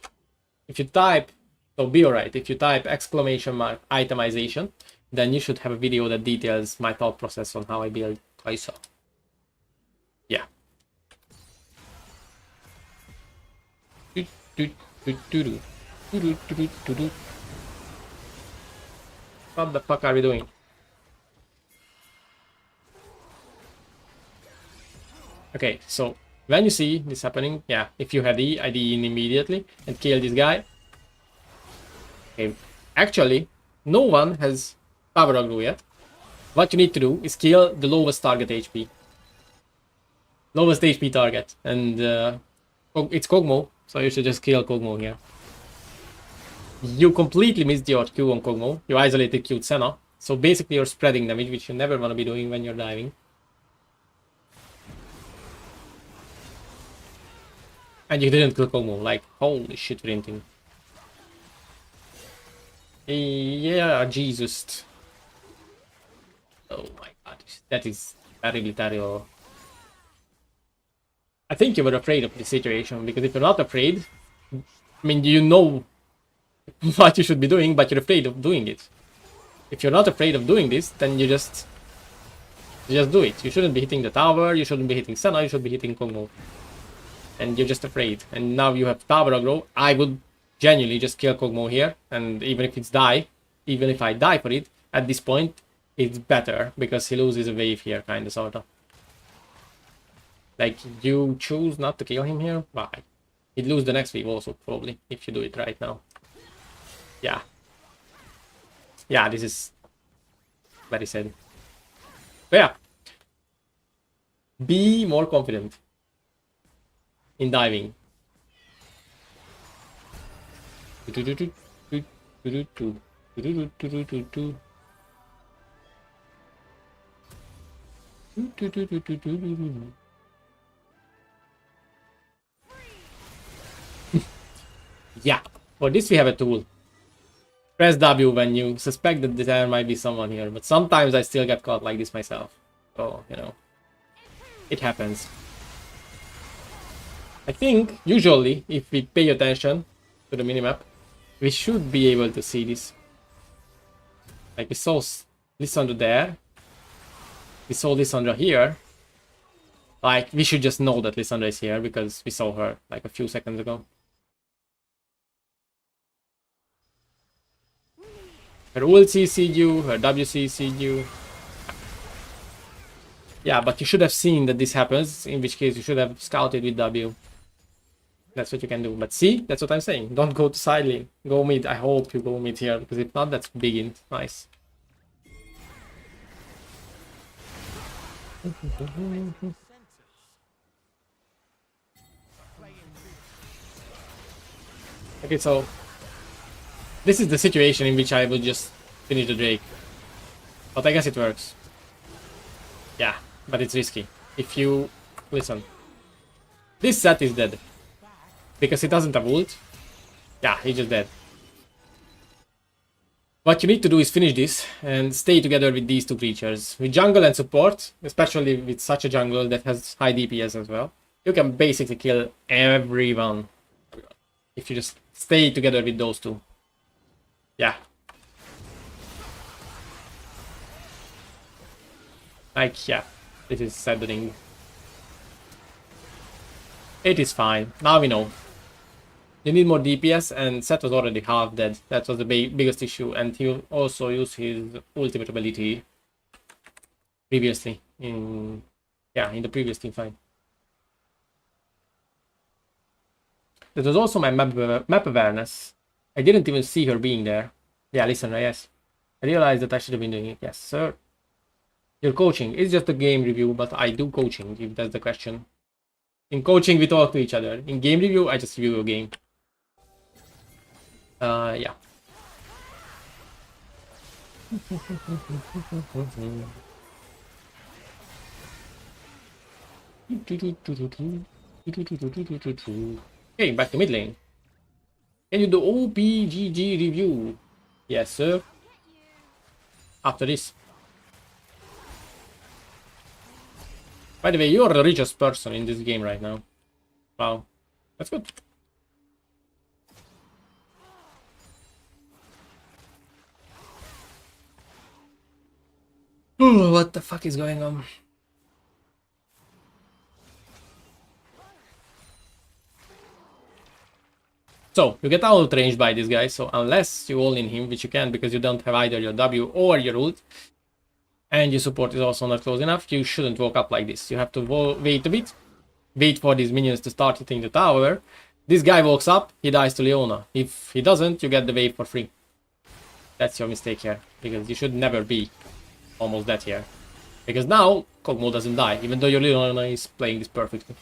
S1: If you type... So be alright. If you type exclamation mark itemization, then you should have a video that details my thought process on how I build Kai'Sa. Yeah. What the fuck are we doing? Okay, so when you see this happening, yeah, if you had E, ID in immediately and kill this guy. Okay, actually, no one has power aggro yet. What you need to do is kill the lowest target HP. Lowest HP target, and it's Kog'Maw, so you should just kill Kog'Maw here. You completely missed your Q on Kog'Maw. You isolated Q Senna, so basically you're spreading damage, which you never want to be doing when you're diving. And you didn't kill Kog'Maw, like, holy shit, printing. Yeah, Jesus. Oh my god, that is terribly terrible. I think you were afraid of the situation, because if you're not afraid, I mean, you know what you should be doing, but you're afraid of doing it. If you're not afraid of doing this, then you just do it. You shouldn't be hitting the tower, you shouldn't be hitting Senna, you should be hitting Kog'Maw. And you're just afraid. And now you have tower aggro. I would genuinely just kill Kog'Maw here, and even if it's die, even if I die for it, at this point, it's better, because he loses a wave here, kinda, sorta. Like, you choose not to kill him here? Why? He'd lose the next wave also, probably, if you do it right now. Yeah. Yeah, this is very sad. But yeah. Be more confident in diving. Yeah, for this we have a tool. Press W when you suspect that there might be someone here, but sometimes I still get caught like this myself. So, you know, it happens. I think, usually, if we pay attention to the minimap, we should be able to see this. Like, we saw Lissandra there. We saw Lissandra here. Like, we should just know that Lissandra is here, because we saw her, like, a few seconds ago. Her ult CC'd you, her W CC'd you. Yeah, but you should have seen that this happens, in which case you should have scouted with W. That's what you can do. But see, that's what I'm saying. Don't go to side lane. Go mid. I hope you go mid here, because if not, that's big int. Nice. Okay, so this is the situation in which I would just finish the Drake. But I guess it works. Yeah, but it's risky. If you... Listen. This set is dead. Because he doesn't have ult. Yeah, he's just dead. What you need to do is finish this and stay together with these two creatures. With jungle and support, especially with such a jungle that has high DPS as well, you can basically kill everyone. If you just stay together with those two. Yeah. Like, yeah. This is saddening. It is fine. Now we know. You need more DPS, and Seth was already half dead. That was the biggest issue, and he also used his ultimate ability previously in the previous team fight. That was also my map awareness. I didn't even see her being there. Yeah, listen, yes. I realized that I should have been doing it. Yes, sir. Your coaching is just a game review, but I do coaching, if that's the question. In coaching, we talk to each other. In game review, I just review a game. Yeah. Okay, back to mid lane. Can you do opgg review? Yes, sir. After this. By the way, you're the richest person in this game right now. Wow. That's good. What the fuck is going on? So, you get out range by this guy, so unless you all in him, which you can because you don't have either your W or your ult, and your support is also not close enough, you shouldn't walk up like this. You have to wait a bit, wait for these minions to start hitting the tower. This guy walks up, he dies to Leona. If he doesn't, you get the wave for free. That's your mistake here, because you should never be almost dead here. Because now, Kog'Maw doesn't die, even though your Leona is playing this perfectly.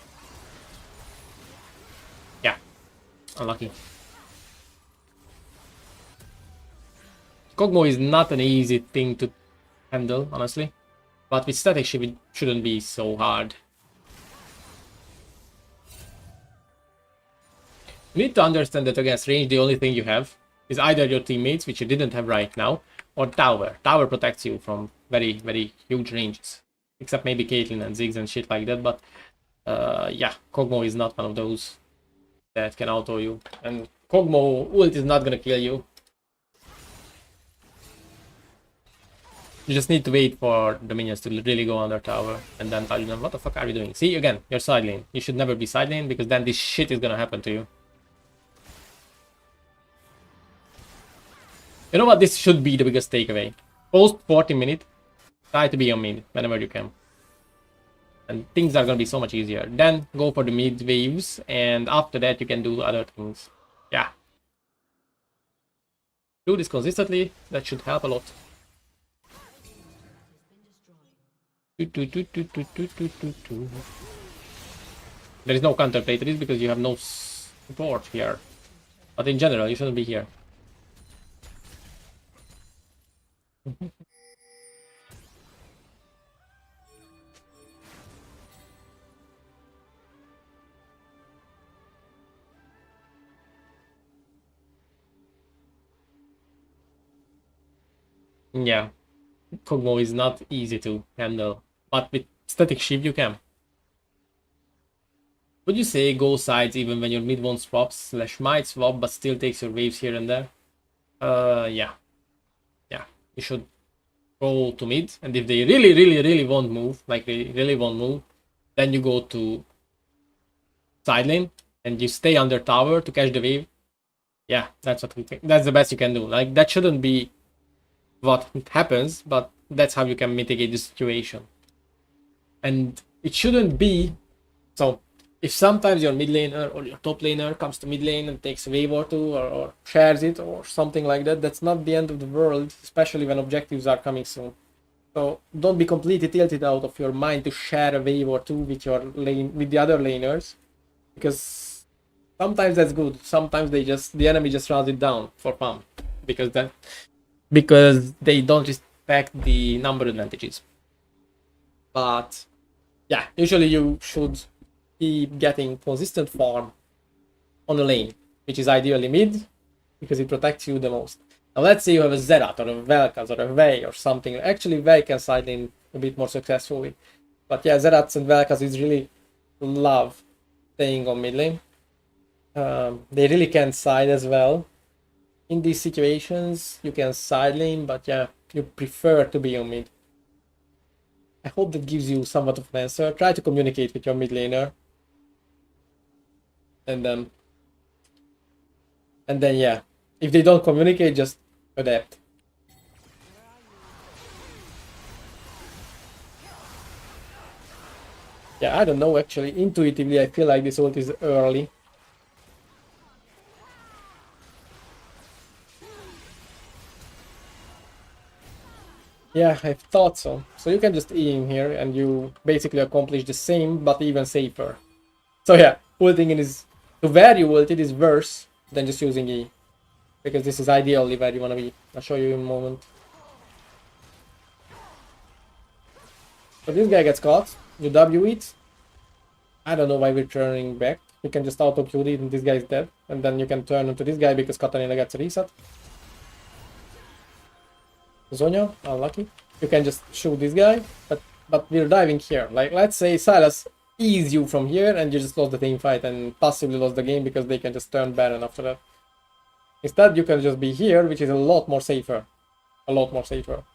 S1: Yeah, unlucky. Kog'Maw is not an easy thing to handle, honestly. But with static shift, it shouldn't be so hard. You need to understand that against range, the only thing you have is either your teammates, which you didn't have right now, or tower. Tower protects you from very, very huge ranges. Except maybe Caitlyn and Ziggs and shit like that, but yeah, Kog'Maw is not one of those that can auto you. And Kog'Maw ult is not gonna kill you. You just need to wait for the minions to really go under tower and then tell them, what the fuck are you doing? See, again, you're side lane. You should never be side lane because then this shit is gonna happen to you. You know what? This should be the biggest takeaway. Post 40 minutes, try to be on mid whenever you can. And things are gonna be so much easier. Then go for the mid waves, and after that you can do other things. Yeah. Do this consistently, that should help a lot. There is no counterplay to this because you have no support here. But in general, you shouldn't be here. Yeah, Kog'Maw is not easy to handle, but with static shift you can. Would you say go sides even when your mid won't swap / might swap but still takes your waves here and there? Yeah. Yeah, you should go to mid, and if they really won't move, like they really won't move, then you go to side lane and you stay under tower to catch the wave. Yeah, that's what that's the best you can do. Like, that shouldn't be what happens, but that's how you can mitigate the situation. And it shouldn't be so. If sometimes your mid laner or your top laner comes to mid lane and takes a wave or two, or shares it or something like that, that's not the end of the world, especially when objectives are coming soon. So don't be completely tilted out of your mind to share a wave or two with your lane, with the other laners, because Sometimes that's good. Sometimes the enemy just runs it down for fun because they don't respect the number advantages. But yeah, usually you should keep getting consistent farm on the lane, which is ideally mid because it protects you the most. Now let's say you have a Zerat or a Vel'Koz or a Vey or something. Actually, Vey can side lane a bit more successfully. But yeah, Zerats and Vel'Koz is really love staying on mid lane. They really can side as well. In these situations, you can side lane, but yeah, you prefer to be on mid. I hope that gives you somewhat of an answer. Try to communicate with your mid laner. And then yeah, if they don't communicate, just adapt. Yeah, I don't know actually. Intuitively, I feel like this ult is early. Yeah, I thought so. So you can just E in here and you basically accomplish the same, but even safer. So yeah, ulting in is... To where you ult it is worse than just using E. Because this is ideally where you want to be. I'll show you in a moment. So this guy gets caught. You W it. I don't know why we're turning back. You can just auto Q it and this guy is dead. And then you can turn into this guy because Katarina gets a reset. Zonya, unlucky. You can just shoot this guy, but we're diving here. Like, let's say Sylas ease you from here and you just lost the team fight and possibly lost the game because they can just turn Baron after that. Instead, you can just be here, which is a lot more safer. A lot more safer.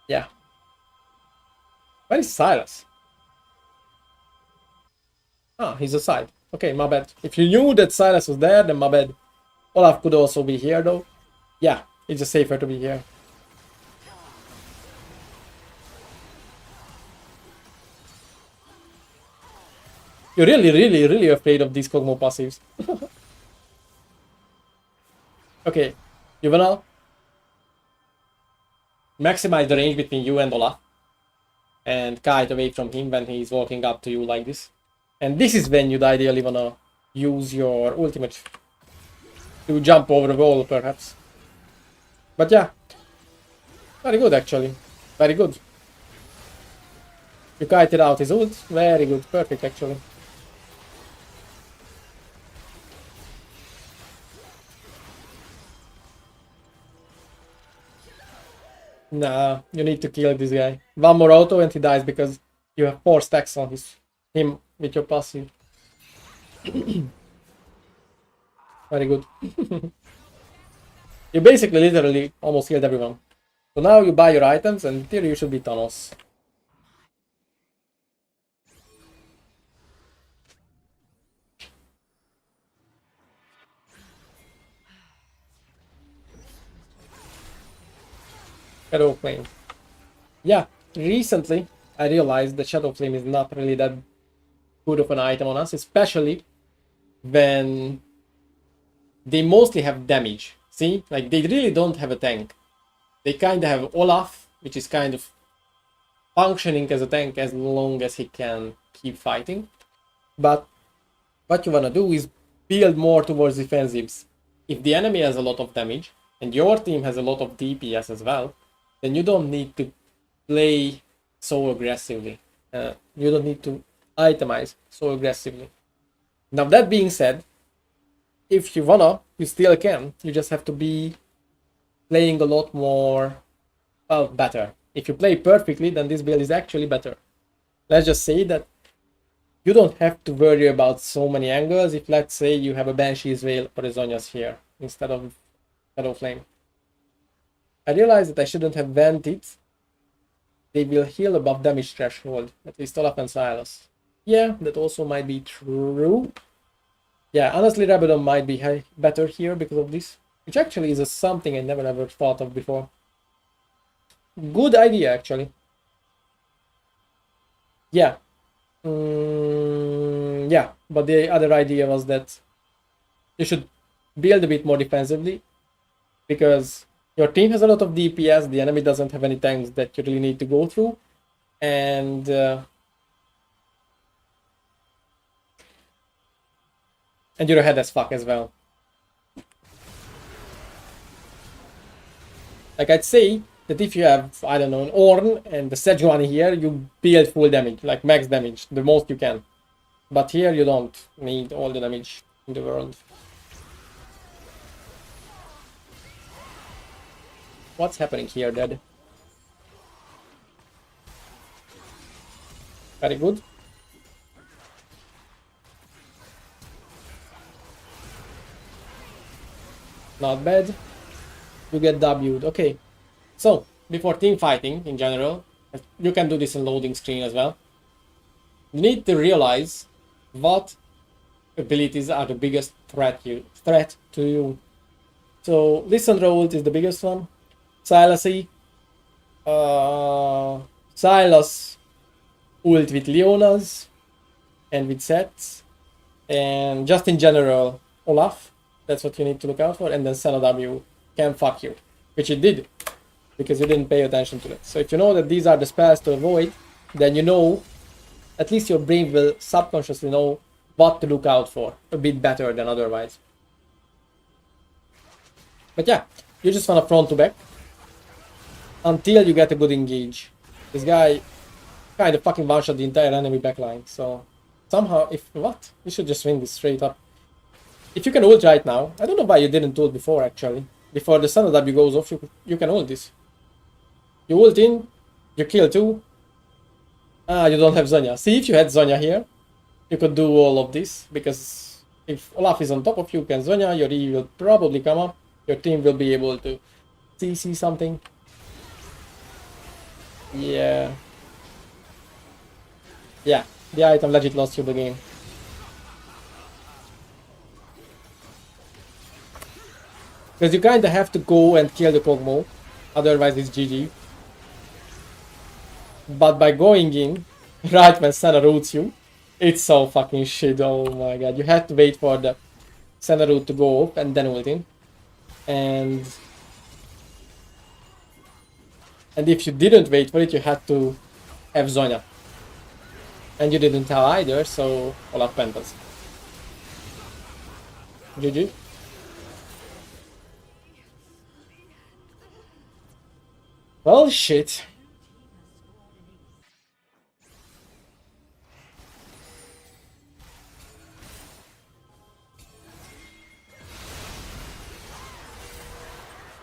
S1: Yeah. Where is Sylas? Ah, he's aside. Okay, my bad. If you knew that Sylas was there, then my bad. Olaf could also be here though. Yeah, it's just safer to be here. You're really afraid of these Kog'Maw passives. Okay, you wanna maximize the range between you and Olaf and kite away from him when he's walking up to you like this. And this is when you'd ideally wanna use your ultimate to jump over the wall, perhaps. But yeah, very good actually. Very good. You kited out his ult. Very good. Perfect actually. Nah, you need to kill this guy. One more auto and he dies because you have 4 stacks on him with your passive. Very good. You basically literally almost killed everyone. So now you buy your items and in theory you should be Thanos. Shadow Flame. Yeah, recently I realized that Shadow Flame is not really that good of an item on us, especially when they mostly have damage. See, like they really don't have a tank. They kind of have Olaf, which is kind of functioning as a tank as long as he can keep fighting. But what you wanna do is build more towards defensives. If the enemy has a lot of damage and your team has a lot of DPS as well, then you don't need to play so aggressively. You don't need to itemize so aggressively. Now that being said, if you wanna, you still can. You just have to be playing a lot more, well, better. If you play perfectly, then this build is actually better. Let's just say that you don't have to worry about so many angles if, let's say, you have a Banshee's Veil or a Zonya's here instead of Shadow Flame. I realized that I shouldn't have vented. They will heal above damage threshold, at least Olaf and Sylas. Yeah, that also might be true. Yeah, honestly, Rabadon might be better here because of this, which actually is something I never ever thought of before. Good idea, actually. Yeah. Yeah, but the other idea was that you should build a bit more defensively because your team has a lot of DPS, the enemy doesn't have any tanks that you really need to go through, and And you're ahead as fuck as well. Like I'd say that if you have, I don't know, an Ornn and the Sejuani here, you build full damage, like max damage, the most you can. But here you don't need all the damage in the world. What's happening here, Dad? Very good. Not bad. You get W'd. Okay. So, before team fighting in general, you can do this in loading screen as well. You need to realize what abilities are the biggest threat to you. So, Listen Ult is the biggest one. Silasy. Silas ult with Leonas and with sets. And just in general, Olaf. That's what you need to look out for. And then Senna W can fuck you. Which it did. Because you didn't pay attention to it. So if you know that these are the spells to avoid, then you know, at least your brain will subconsciously know what to look out for. A bit better than otherwise. But yeah, you just want to front to back. Until you get a good engage. This guy kind of fucking one-shot the entire enemy backline. So somehow, you should just win this straight up. If you can ult right now, I don't know why you didn't ult before actually. Before the Senna W goes off, you can ult this. You ult in, you kill 2. You don't have Zonya. See, if you had Zonya here, you could do all of this. Because if Olaf is on top of you, can Zonya, your E will probably come up. Your team will be able to CC something. Yeah. Yeah, the item legit lost you the game. Because you kinda have to go and kill the Kog'Maw, otherwise it's GG. But by going in, right when Senna roots you, it's so fucking shit, oh my god. You have to wait for the Senna root to go up and then ult in. And if you didn't wait for it, you had to have Zonya. And you didn't have either, so Olaf Pentas. GG. Well, shit.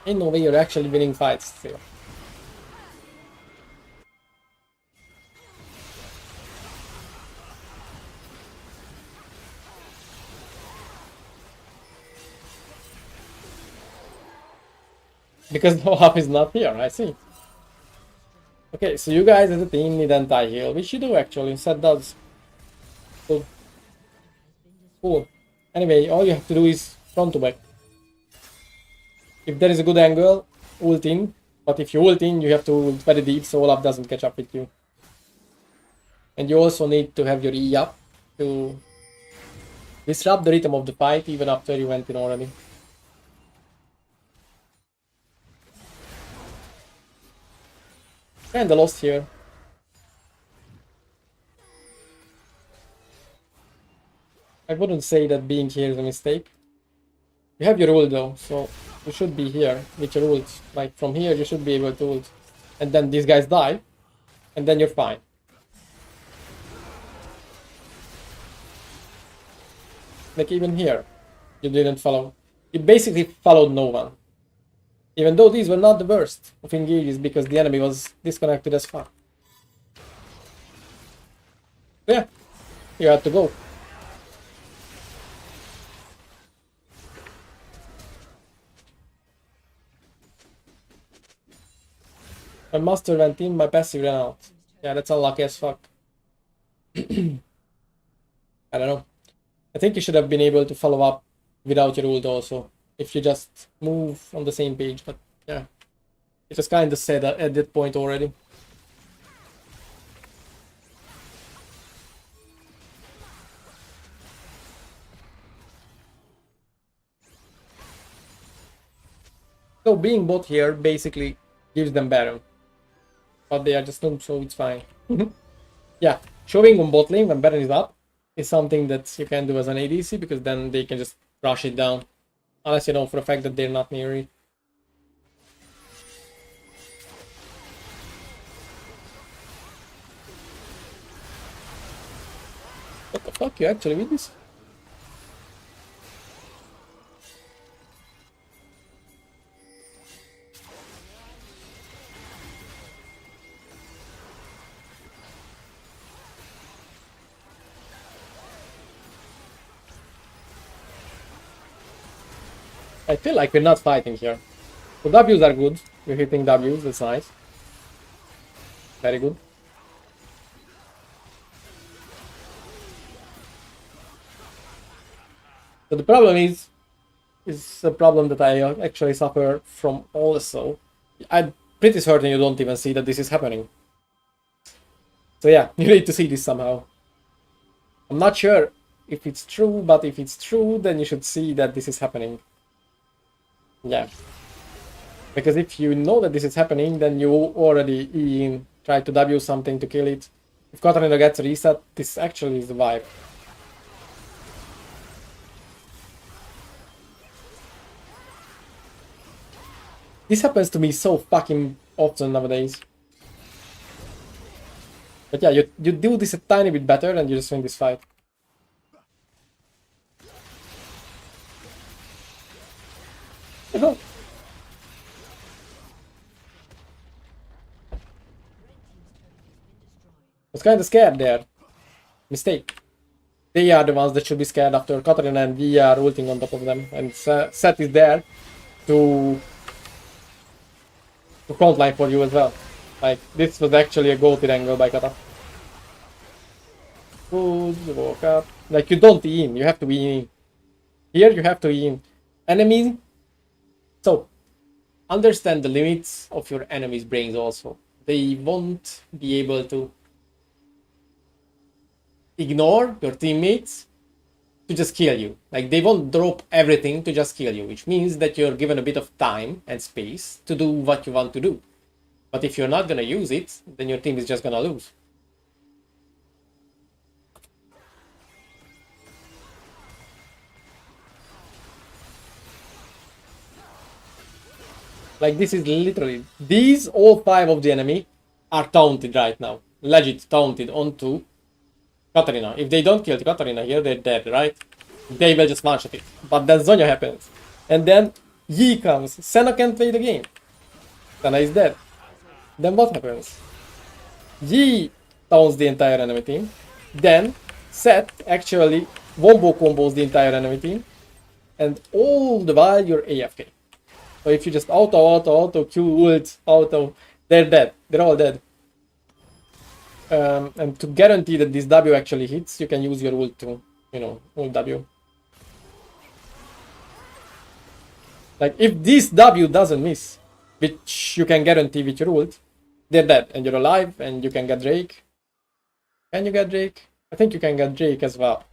S1: Ain't no way you're actually winning fights still. Because Olaf is not here, I see. Okay, so you guys as a team need anti-heal, which you do actually, Set does. So, cool. Anyway, all you have to do is front to back. If there is a good angle, ult in. But if you ult in, you have to ult very deep so Olaf doesn't catch up with you. And you also need to have your E up to disrupt the rhythm of the fight even after you went in already. Kinda lost here. I wouldn't say that being here is a mistake. You have your ult though, so you should be here with your ult. Like from here you should be able to ult. And then these guys die, and then you're fine. Like even here, you didn't follow. You basically followed no one. Even though these were not the worst of engages because the enemy was disconnected as fuck. Yeah, you had to go. My master went in, my passive ran out. Yeah, that's unlucky as fuck. I don't know. I think you should have been able to follow up without your ult also. If you just move on the same page, but yeah. It was kinda sad at that point already. So being bot here basically gives them Baron. But they are just noobs, so it's fine. Yeah, showing on bot lane when Baron is up is something that you can do as an ADC, because then they can just rush it down. Unless you know for a fact that they're not near it. What the fuck? You actually win this? I feel like we're not fighting here. So W's are good. We're hitting W's, that's nice. Very good. So the problem is a problem that I actually suffer from also. I'm pretty certain you don't even see that this is happening. So yeah, you need to see this somehow. I'm not sure if it's true, but if it's true, then you should see that this is happening. Yeah. Because if you know that this is happening, then you already try to W something to kill it. If Katarina gets a reset, this actually is the vibe. This happens to me so fucking often nowadays. But yeah, you do this a tiny bit better and you just win this fight. I was kind of scared there. Mistake. They are the ones that should be scared after Katarina, and we are ulting on top of them. And Seth is there to frontline for you as well. Like, this was actually a goated angle by Kata. Good, walk up. Like, you don't E in, you have to E in. Here you have to E in. Enemy. So, understand the limits of your enemy's brains also. They won't be able to ignore your teammates to just kill you. Like, they won't drop everything to just kill you, which means that you're given a bit of time and space to do what you want to do. But if you're not gonna use it, then your team is just gonna lose. Like, this is literally, these all 5 of the enemy are taunted right now. Legit taunted onto Katarina. If they don't kill Katarina here, they're dead, right? They will just one-shot it. But then Zonya happens. And then Yi comes. Senna can't play the game. Senna is dead. Then what happens? Yi taunts the entire enemy team. Then Seth actually wombo combos the entire enemy team. And all the while you're AFK. So if you just auto, Q, ult, auto, they're dead. They're all dead. And to guarantee that this W actually hits, you can use your ult to, ult W. Like, if this W doesn't miss, which you can guarantee with your ult, they're dead, and you're alive, and you can get Drake. Can you get Drake? I think you can get Drake as well.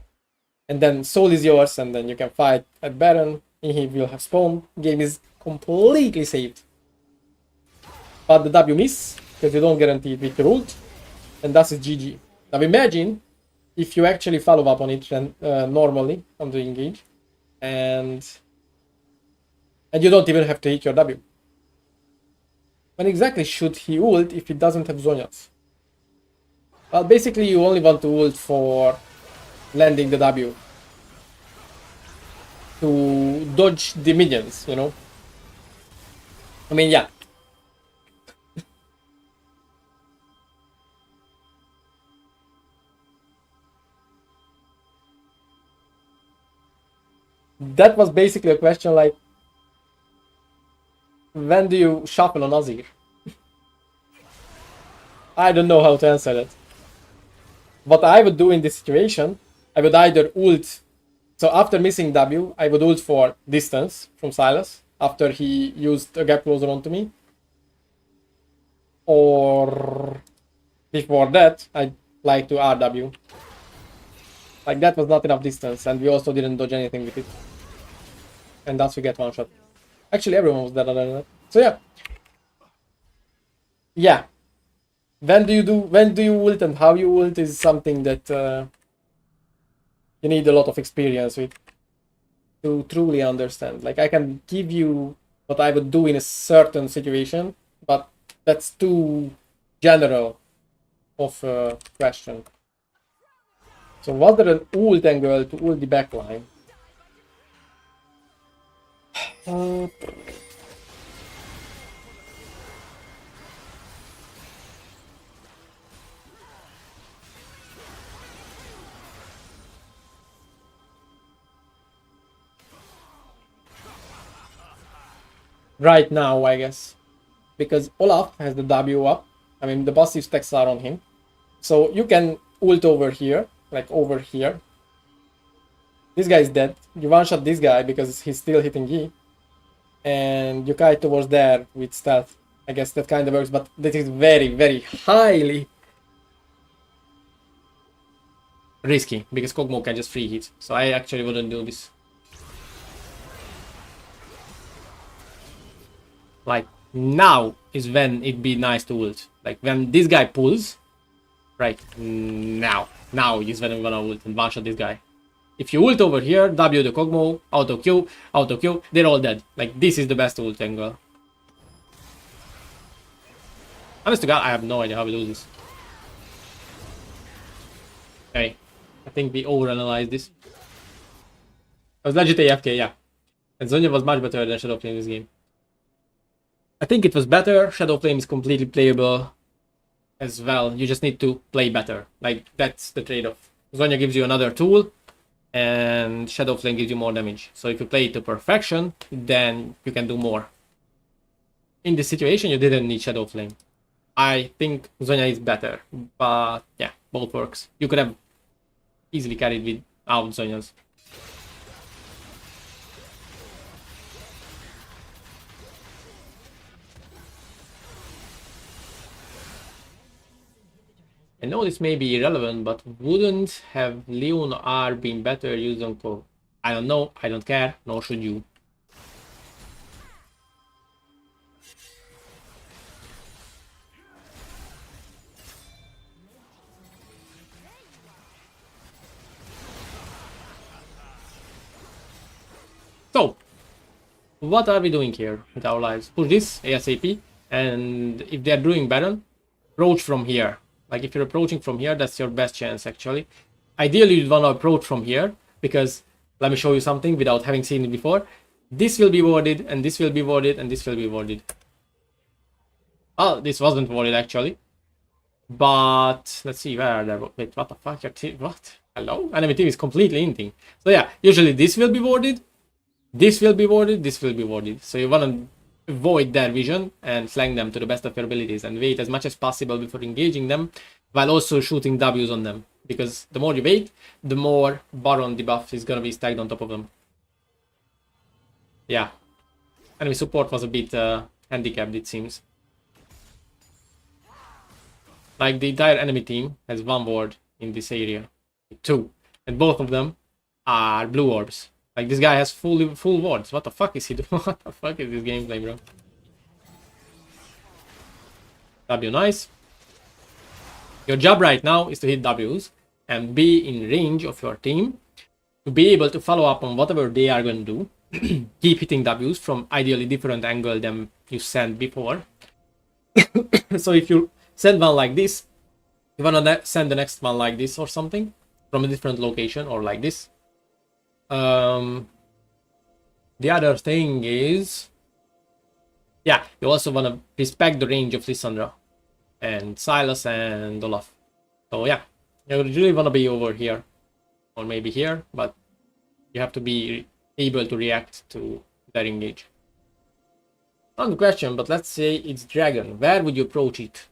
S1: And then Soul is yours, and then you can fight at Baron. He will have spawn. Game is completely saved. But the W miss, because you don't guarantee it with your ult, and thus is GG. Now imagine if you actually follow up on it normally on the engage, and you don't even have to hit your W. When exactly should he ult if he doesn't have Zonyas? Well, basically you only want to ult for landing the W. To dodge the minions, I mean, yeah. That was basically a question like, when do you shuffle on Azir? I don't know how to answer that. What I would do in this situation, I would either ult. So after missing W, I would ult for distance from Sylas after he used a gap closer onto me. Or before that, I'd like to RW. Like, that was not enough distance, and we also didn't dodge anything with it. And thus we get one shot. Actually, everyone was dead other than that. So yeah. Yeah. When do you ult and how you ult is something that you need a lot of experience with to truly understand. Like I can give you what I would do in a certain situation, but that's too general of a question. So was there an ult angle to ult the backline? Uh, right now, I guess. Because Olaf has the W up. I mean, the passive stacks are on him. So you can ult over here, like over here. This guy is dead. You one-shot this guy because he's still hitting E. And you kite towards there with stealth. I guess that kind of works, but that is very, very highly risky because Kog'Maw can just free hit. So I actually wouldn't do this. Like, now is when it'd be nice to ult. Like, when this guy pulls, right, now is when I'm gonna ult and one-shot this guy. If you ult over here, W the Kog'Maw, auto Q, they're all dead. Like, this is the best ult angle. Honest to God, I have no idea how we lose this. Okay, I think we overanalyzed this. I was legit AFK, yeah. And Zhonya was much better than Shadow Flame in this game. I think it was better. Shadow Flame is completely playable as well. You just need to play better. Like, that's the trade-off. Zhonya gives you another tool, and Shadow Flame gives you more damage. So if you play it to perfection, then you can do more. In this situation, you didn't need Shadow Flame. I think Zhonya is better, but yeah, both works. You could have easily carried without Zhonya's. I know this may be irrelevant, but wouldn't have EUNE R been better used on Ko? I don't know, I don't care, nor should you. So, what are we doing here with our lives? Push this ASAP, and if they're doing Baron, approach from here. Like if you're approaching from here, that's your best chance actually. Ideally, you'd want to approach from here because let me show you something without having seen it before. This will be warded, and this will be warded, and this will be warded. Oh, this wasn't warded actually. But let's see, where are they? Wait, what the fuck? What? Hello? Enemy team is completely inting. So yeah, usually this will be warded. This will be warded, this will be warded. So you want to avoid their vision and flank them to the best of your abilities and wait as much as possible before engaging them while also shooting W's on them. Because the more you wait, the more Baron debuff is going to be stacked on top of them. Yeah. Enemy support was a bit handicapped, it seems. Like the entire enemy team has one ward in this area. Two. And both of them are blue orbs. Like this guy has full wards. What the fuck is he doing? What the fuck is this gameplay, bro? W, nice. Your job right now is to hit W's and be in range of your team to be able to follow up on whatever they are going to do. Keep hitting W's from ideally different angle than you sent before. So if you send one like this, you wanna send the next one like this or something from a different location or like this. The other thing is, yeah, you also want to respect the range of Lissandra and Silas and Olaf. So yeah, you really want to be over here or maybe here, but you have to be able to react to their engage. Not the question, but let's say it's Dragon. Where would you approach it?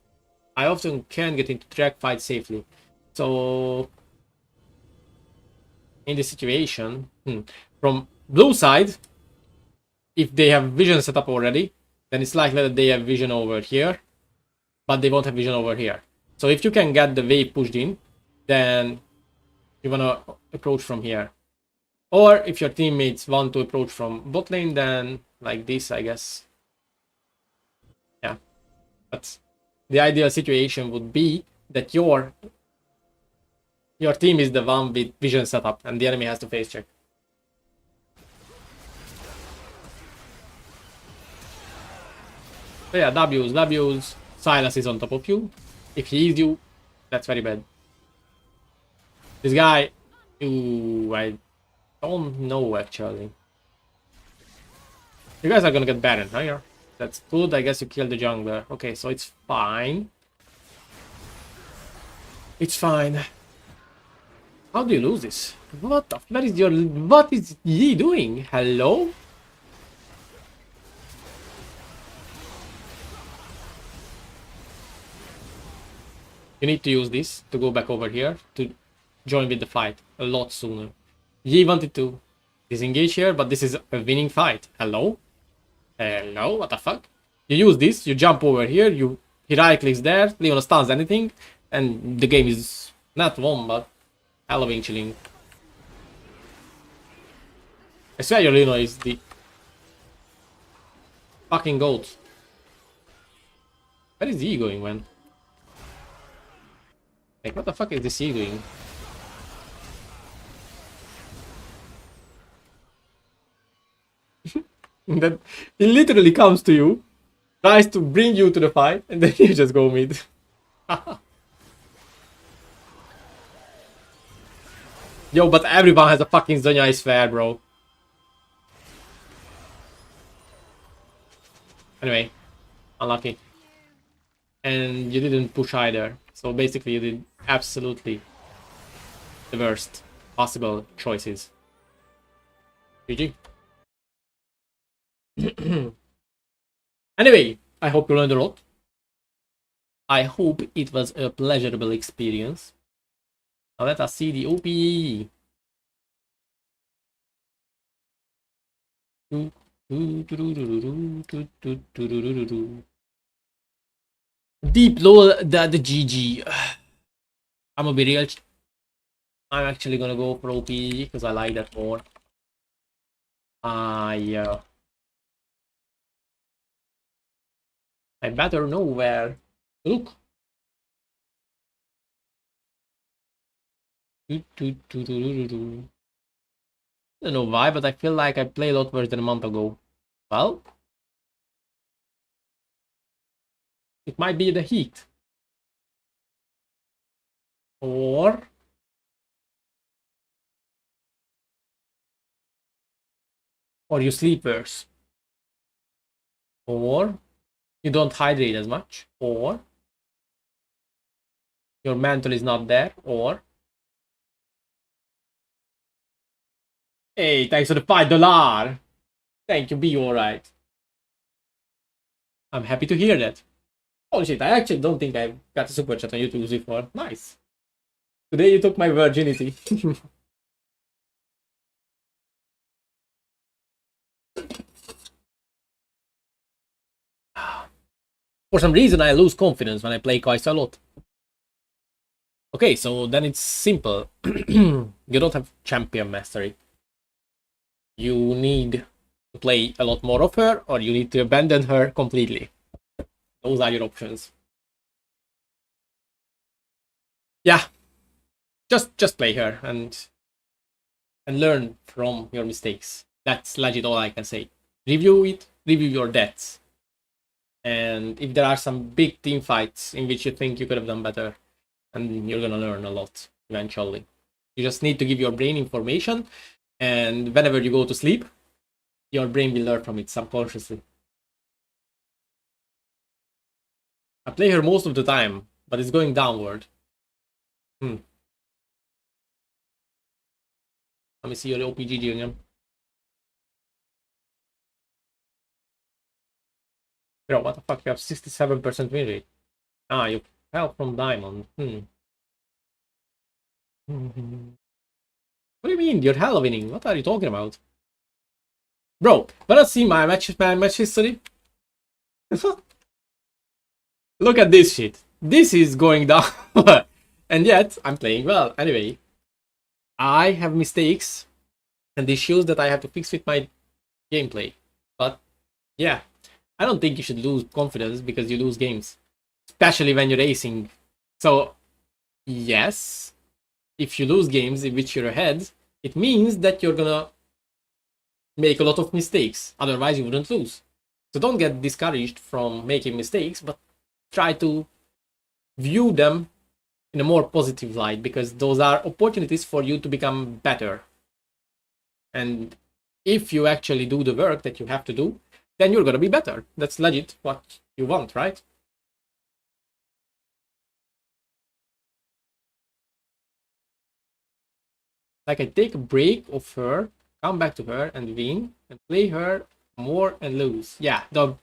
S1: I often can't get into drag fight safely. So in this situation, from blue side, if they have vision set up already, then it's likely that they have vision over here, but they won't have vision over here. So if you can get the wave pushed in, then you want to approach from here. Or if your teammates want to approach from bot lane, then like this, I guess. Yeah, but the ideal situation would be that your Your team is the one with vision setup, and the enemy has to face check. So yeah, W's. Silas is on top of you. If he is you, that's very bad. This guy, ooh, I don't know actually. You guys are gonna get Baron, huh? Here. That's good. I guess you killed the jungler. Okay, so it's fine. It's fine. How do you lose this? What the? What is he doing? Hello? You need to use this to go back over here to join with the fight a lot sooner. He wanted to disengage here, but this is a winning fight. Hello? Hello? What the fuck? You use this, you jump over here, he right clicks there, Leon stuns anything, and the game is not won, but hella chilling. I swear your Leon is the fucking goat. Where is he going, man? Like, what the fuck is this he doing? That he literally comes to you, tries to bring you to the fight, and then you just go mid. Yo, but everyone has a fucking Zonya, I swear, bro. Anyway, unlucky. And you didn't push either. So basically you did absolutely the worst possible choices. GG. Anyway, I hope you learned a lot. I hope it was a pleasurable experience. Now let us see the OPE. Deep low the GG. I'm gonna be real. I'm actually gonna go for OPE because I like that more. Yeah. I better know where to look. I don't know why, but I feel like I played a lot worse than a month ago. Well, it might be the heat. Or you sleep worse. Or you don't hydrate as much. Or your mental is not there. Or hey, thanks for the $5. Thank you, be alright. I'm happy to hear that. Oh shit, I actually don't think I got a super chat on YouTube before. Nice. Today you took my virginity. For some reason I lose confidence when I play Kai'Sa a lot. Okay, so then it's simple. You don't have champion mastery. You need to play a lot more of her, or you need to abandon her completely. Those are your options. Yeah, just play her and learn from your mistakes. That's legit all I can say. Review it, review your deaths, and if there are some big team fights in which you think you could have done better, and you're gonna learn a lot eventually. You just need to give your brain information, and whenever you go to sleep, your brain will learn from it subconsciously. I play her most of the time, but it's going downward. Let me see your opgg again. Bro, what the fuck? You have 67% win rate. Ah, you fell from diamond. What do you mean? You're hella winning. What are you talking about? Bro, wanna see my match history? Look at this shit. This is going down. And yet, I'm playing well. Anyway, I have mistakes and issues that I have to fix with my gameplay. But, yeah. I don't think you should lose confidence because you lose games. Especially when you're racing. So, yes. if you lose games in which you're ahead, it means that you're gonna make a lot of mistakes. Otherwise, you wouldn't lose. So don't get discouraged from making mistakes, but try to view them in a more positive light, because those are opportunities for you to become better. And if you actually do the work that you have to do, then you're gonna be better. That's legit what you want, right? Like, I take a break of her, come back to her and win, and play her more and lose. Yeah, the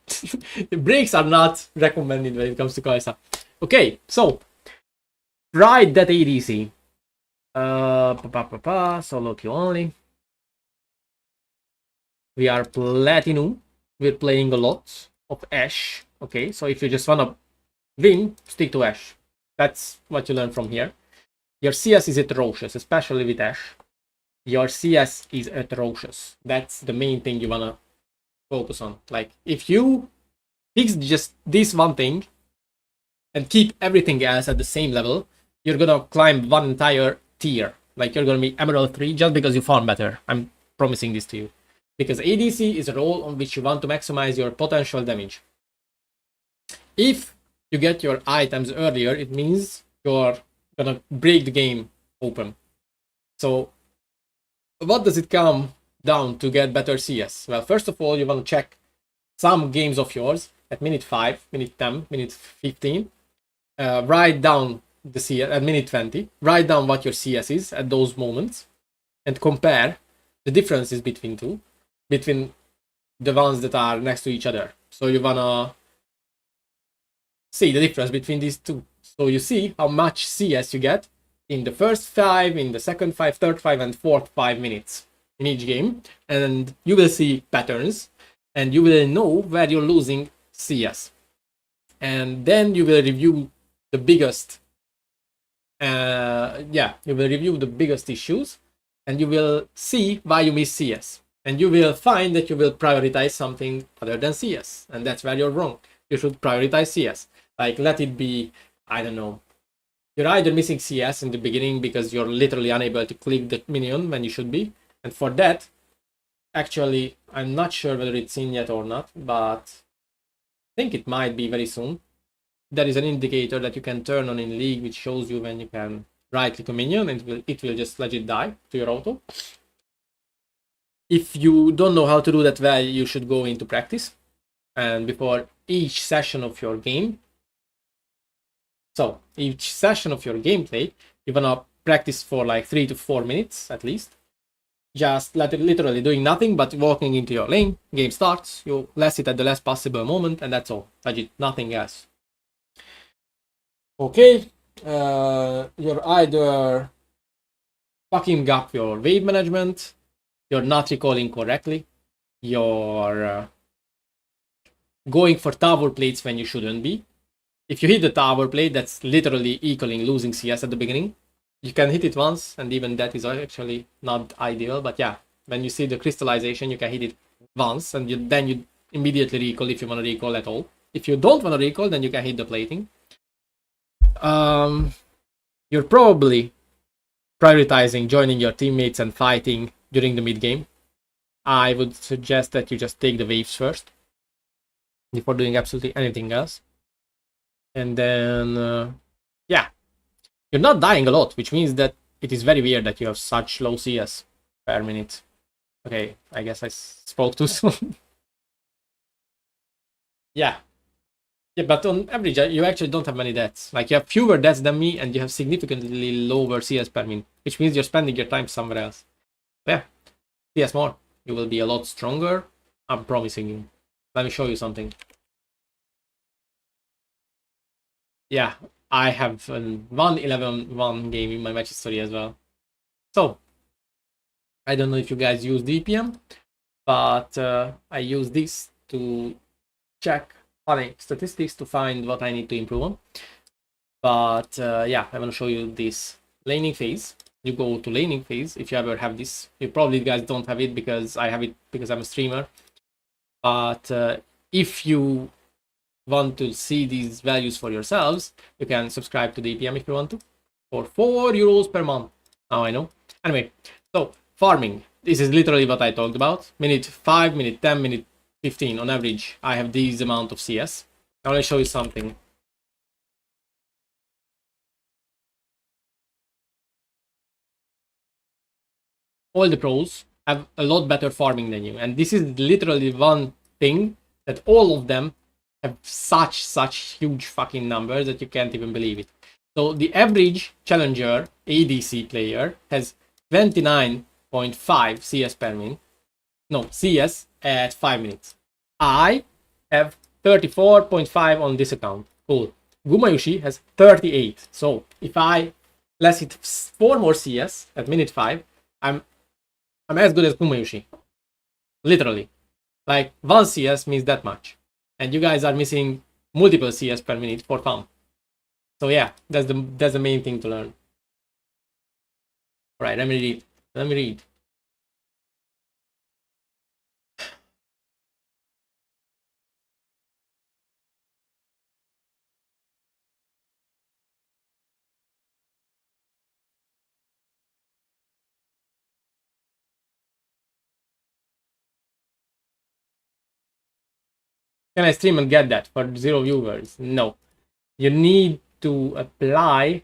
S1: breaks are not recommended when it comes to Kai'Sa. Okay, so ride that ADC. Solo queue only. We are Platinum. We're playing a lot of Ashe. Okay, so if you just wanna win, stick to Ashe. That's what you learn from here. Your CS is atrocious, especially with Ashe. Your CS is atrocious. That's the main thing you wanna focus on. Like, if you fix just this one thing and keep everything else at the same level, you're gonna climb one entire tier. Like, you're gonna be Emerald 3 just because you farm better. I'm promising this to you. Because ADC is a role on which you want to maximize your potential damage. If you get your items earlier, it means you're gonna break the game open. So what does it come down to get better CS? Well, first of all, you want to check some games of yours at minute 5, minute 10, minute 15. Write down the CS at minute 20. Write down what your CS is at those moments and compare the differences between the ones that are next to each other. So you wanna see the difference between these two. So you see how much CS you get in the first 5, in the second 5, third 5, and fourth 5 minutes in each game. And you will see patterns, and you will know where you're losing CS. And then you will review the biggest issues, and you will see why you miss CS. And you will find that you will prioritize something other than CS. And that's where you're wrong. You should prioritize CS. Like, let it be, I don't know, you're either missing CS in the beginning because you're literally unable to click the minion when you should be. And for that, actually, I'm not sure whether it's in yet or not, but I think it might be very soon. There is an indicator that you can turn on in League, which shows you when you can right-click a minion, and it will just legit die to your auto. If you don't know how to do that well, you should go into practice. And before each session of your game, so each session of your gameplay, you wanna practice for like 3 to 4 minutes at least. Just literally doing nothing but walking into your lane. Game starts, you last it at the last possible moment, and that's all. Legit, nothing else. Okay, you're either fucking up your wave management, you're not recalling correctly, you're going for tower plates when you shouldn't be. If you hit the tower plate, that's literally equaling losing CS at the beginning. You can hit it once, and even that is actually not ideal, but yeah, when you see the crystallization, you can hit it once, and then you immediately recall if you want to recall at all. If you don't want to recall, then you can hit the plating. You're probably prioritizing joining your teammates and fighting during the mid game. I would suggest that you just take the waves first before doing absolutely anything else. And then, yeah, you're not dying a lot, which means that it is very weird that you have such low CS per minute. Okay, I guess I spoke too soon. Yeah, but on average, you actually don't have many deaths. Like, you have fewer deaths than me, and you have significantly lower CS per minute, which means you're spending your time somewhere else. Yeah, CS more. You will be a lot stronger. I'm promising you. Let me show you something. Yeah, I have an 1-11-1 game in my match history as well. So, I don't know if you guys use DPM, but I use this to check funny statistics to find what I need to improve on. But yeah, I want to show you this laning phase. You go to laning phase if you ever have this. You probably guys don't have it because I have it because I'm a streamer. But if you want to see these values for yourselves, you can subscribe to DPM if you want to for €4 per month. Now I know. Anyway, so farming. This is literally what I talked about. Minute 5, minute 10, minute 15 on average. I have this amount of CS. Now let me show you something. All the pros have a lot better farming than you, and this is literally one thing that all of them have such huge fucking numbers that you can't even believe it. So the average Challenger ADC player has 29.5 CS per minute. No, CS at 5 minutes. I have 34.5 on this account. Cool. Gumayushi has 38. So if I let's hit 4 more CS at minute 5, I'm as good as Gumayushi. Literally. Like 1 CS means that much. And you guys are missing multiple CS per minute for fun. So yeah, that's the main thing to learn. Alright, let me read. Let me read. Can I stream and get that for 0 viewers? No. You need to apply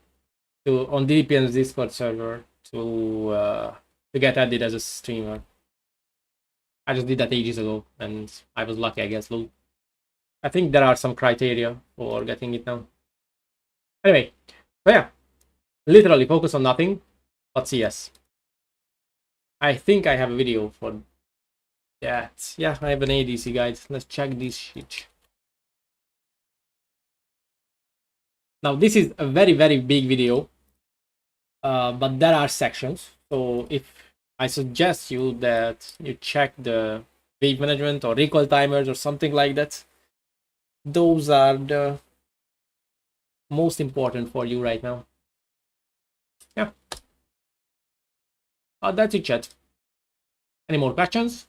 S1: to on DPN's Discord server to get added as a streamer. I just did that ages ago and I was lucky, I guess. I think there are some criteria for getting it now. Anyway, so yeah, literally focus on nothing but CS. I think I have a video for that. Yeah, I have an ADC guide. Let's check this shit. Now this is a very big video, but there are sections. So if I suggest you that you check the wave management or recoil timers or something like that, those are the most important for you right now. Yeah. That's it, chat. Any more questions?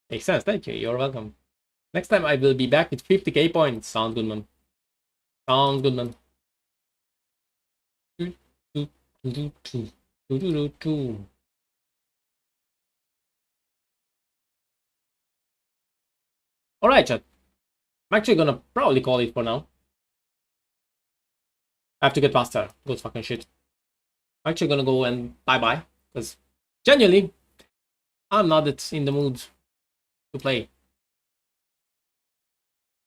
S1: Makes sense. Thank you. You're welcome. Next time I will be back with 50k points. Sounds good, man. Sounds good, man. Alright, chat. I'm actually gonna probably call it for now. I have to get faster. Good fucking shit. I'm actually gonna go and bye-bye. Because genuinely, I'm not that in the mood to play.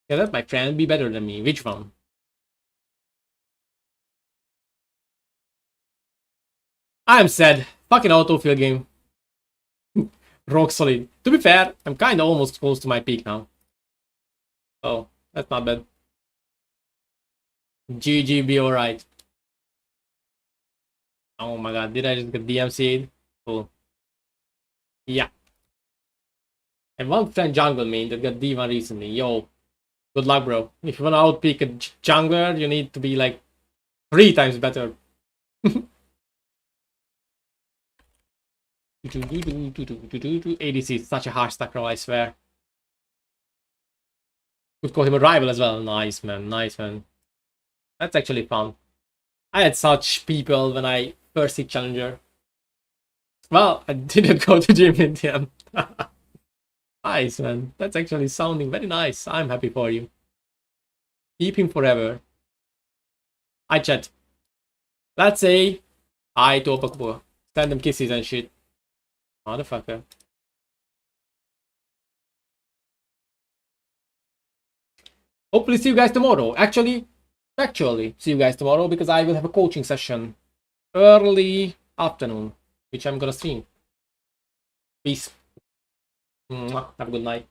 S1: Yeah, let my friend be better than me. Which one? I'm sad. Fucking autofill game. Rock solid. To be fair, I'm kinda almost close to my peak now. Oh, that's not bad. GG, be alright. Oh my god, did I just get DMC'd? Cool. Yeah. And one friend jungle main that got D1 recently. Yo, good luck, bro. If you wanna outpick a jungler, you need to be like 3 times better. ADC is such a harsh stack roll, I swear. Could call him a rival as well. Nice, man. Nice, man. That's actually fun. I had such people when I first hit Challenger. Well, I didn't go to gym in the end. Nice, man. That's actually sounding very nice. I'm happy for you. Keep him forever. I chat. Let's say hi to opgg. Send them kisses and shit. Motherfucker. Hopefully see you guys tomorrow. Actually, see you guys tomorrow because I will have a coaching session early afternoon, which I'm gonna stream. Peace. Have a good night.